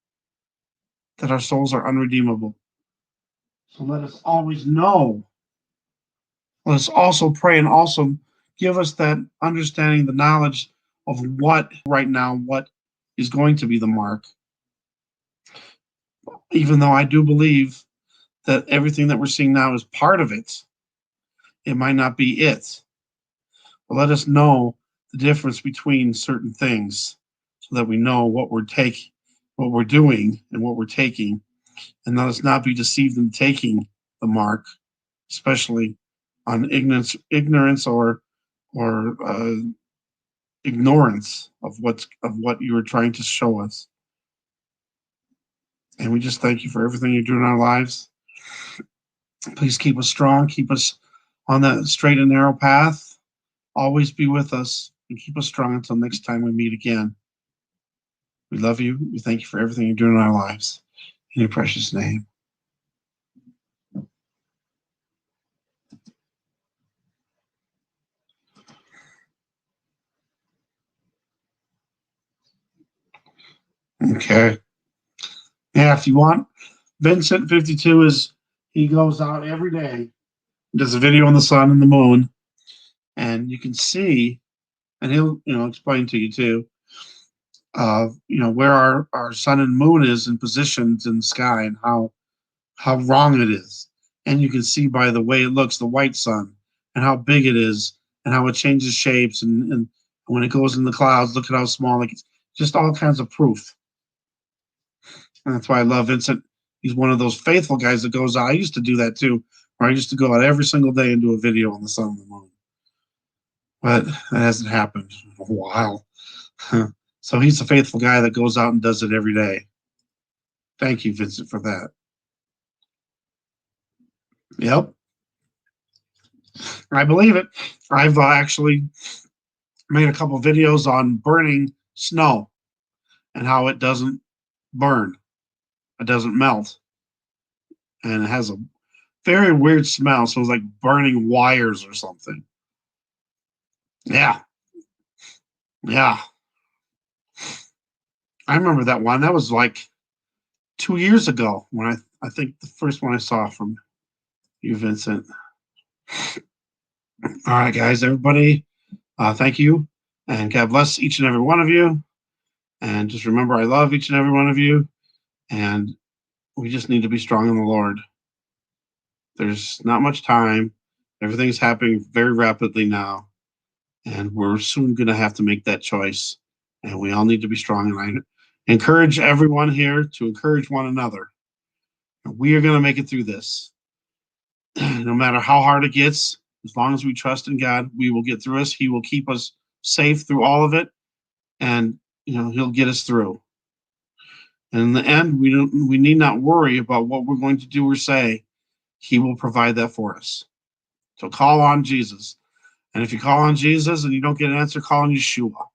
our souls are unredeemable. So let us always know. Let us also pray and also give us that understanding, the knowledge of what right now, what is going to be the mark. Even though I do believe that everything that we're seeing now is part of it, it might not be it. But let us know the difference between certain things so that we know what we're doing and what we're taking, and let us not be deceived in taking the mark, especially on ignorance or ignorance of what you were trying to show us. And we just thank you for everything you do in our lives. Please keep us strong, keep us on that straight and narrow path. Always be with us and keep us strong until next time we meet again. We love you. We thank you for everything you're doing in our lives. In your precious name. Okay. Yeah, if you want, Vincent52 he goes out every day, does a video on the sun and the moon, and you can see and he'll explain to you too. Where our sun and moon is in positions in the sky and how wrong it is. And you can see by the way it looks, the white sun, and how big it is, and how it changes shapes, and when it goes in the clouds, look at how small. Like it's just all kinds of proof. And that's why I love Vincent. He's one of those faithful guys that goes out. I used to do that too, where I used to go out every single day and do a video on the sun and the moon. But that hasn't happened in a while. So he's a faithful guy that goes out and does it every day. Thank you, Vincent, for that. Yep, I believe it. I've actually made a couple videos on burning snow and how it doesn't burn, it doesn't melt, and it has a very weird smell. So it's like burning wires or something. Yeah, yeah. I remember that one. That was like 2 years ago when I think the first one I saw from you, Vincent. All right, guys, everybody, thank you, and God bless each and every one of you. And just remember, I love each and every one of you, and we just need to be strong in the Lord. There's not much time. Everything's happening very rapidly now, and we're soon going to have to make that choice. And we all need to be strong. And I encourage everyone here to encourage one another. We are going to make it through this. No matter how hard it gets, as long as we trust in God, we will get through us. He will keep us safe through all of it, and He'll get us through. And in the end, we need not worry about what we're going to do or say. He will provide that for us. So call on Jesus. And if you call on Jesus and you don't get an answer, call on Yeshua.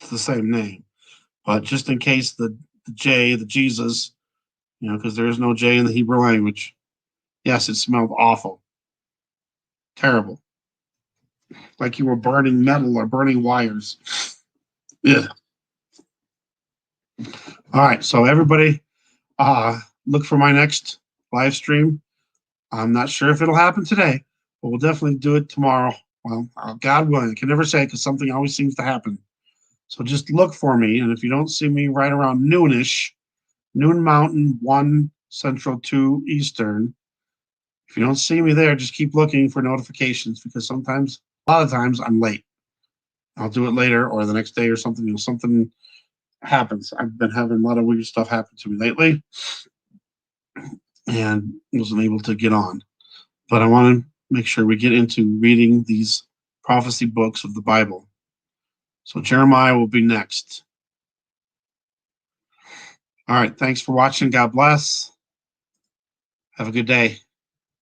It's the same name. But just in case the J, the Jesus, because there is no J in the Hebrew language. Yes, it smelled awful. Terrible. Like you were burning metal or burning wires. Yeah. All right. So everybody, look for my next live stream. I'm not sure if it'll happen today, but we'll definitely do it tomorrow. Well, God willing. I can never say because something always seems to happen. So just look for me. And if you don't see me right around noonish, noon Mountain, 1 Central, 2 Eastern, if you don't see me there, just keep looking for notifications because a lot of times, I'm late. I'll do it later or the next day or something. Something happens. I've been having a lot of weird stuff happen to me lately and wasn't able to get on. But I want to make sure we get into reading these prophecy books of the Bible. So Jeremiah will be next. All right. Thanks for watching. God bless. Have a good day.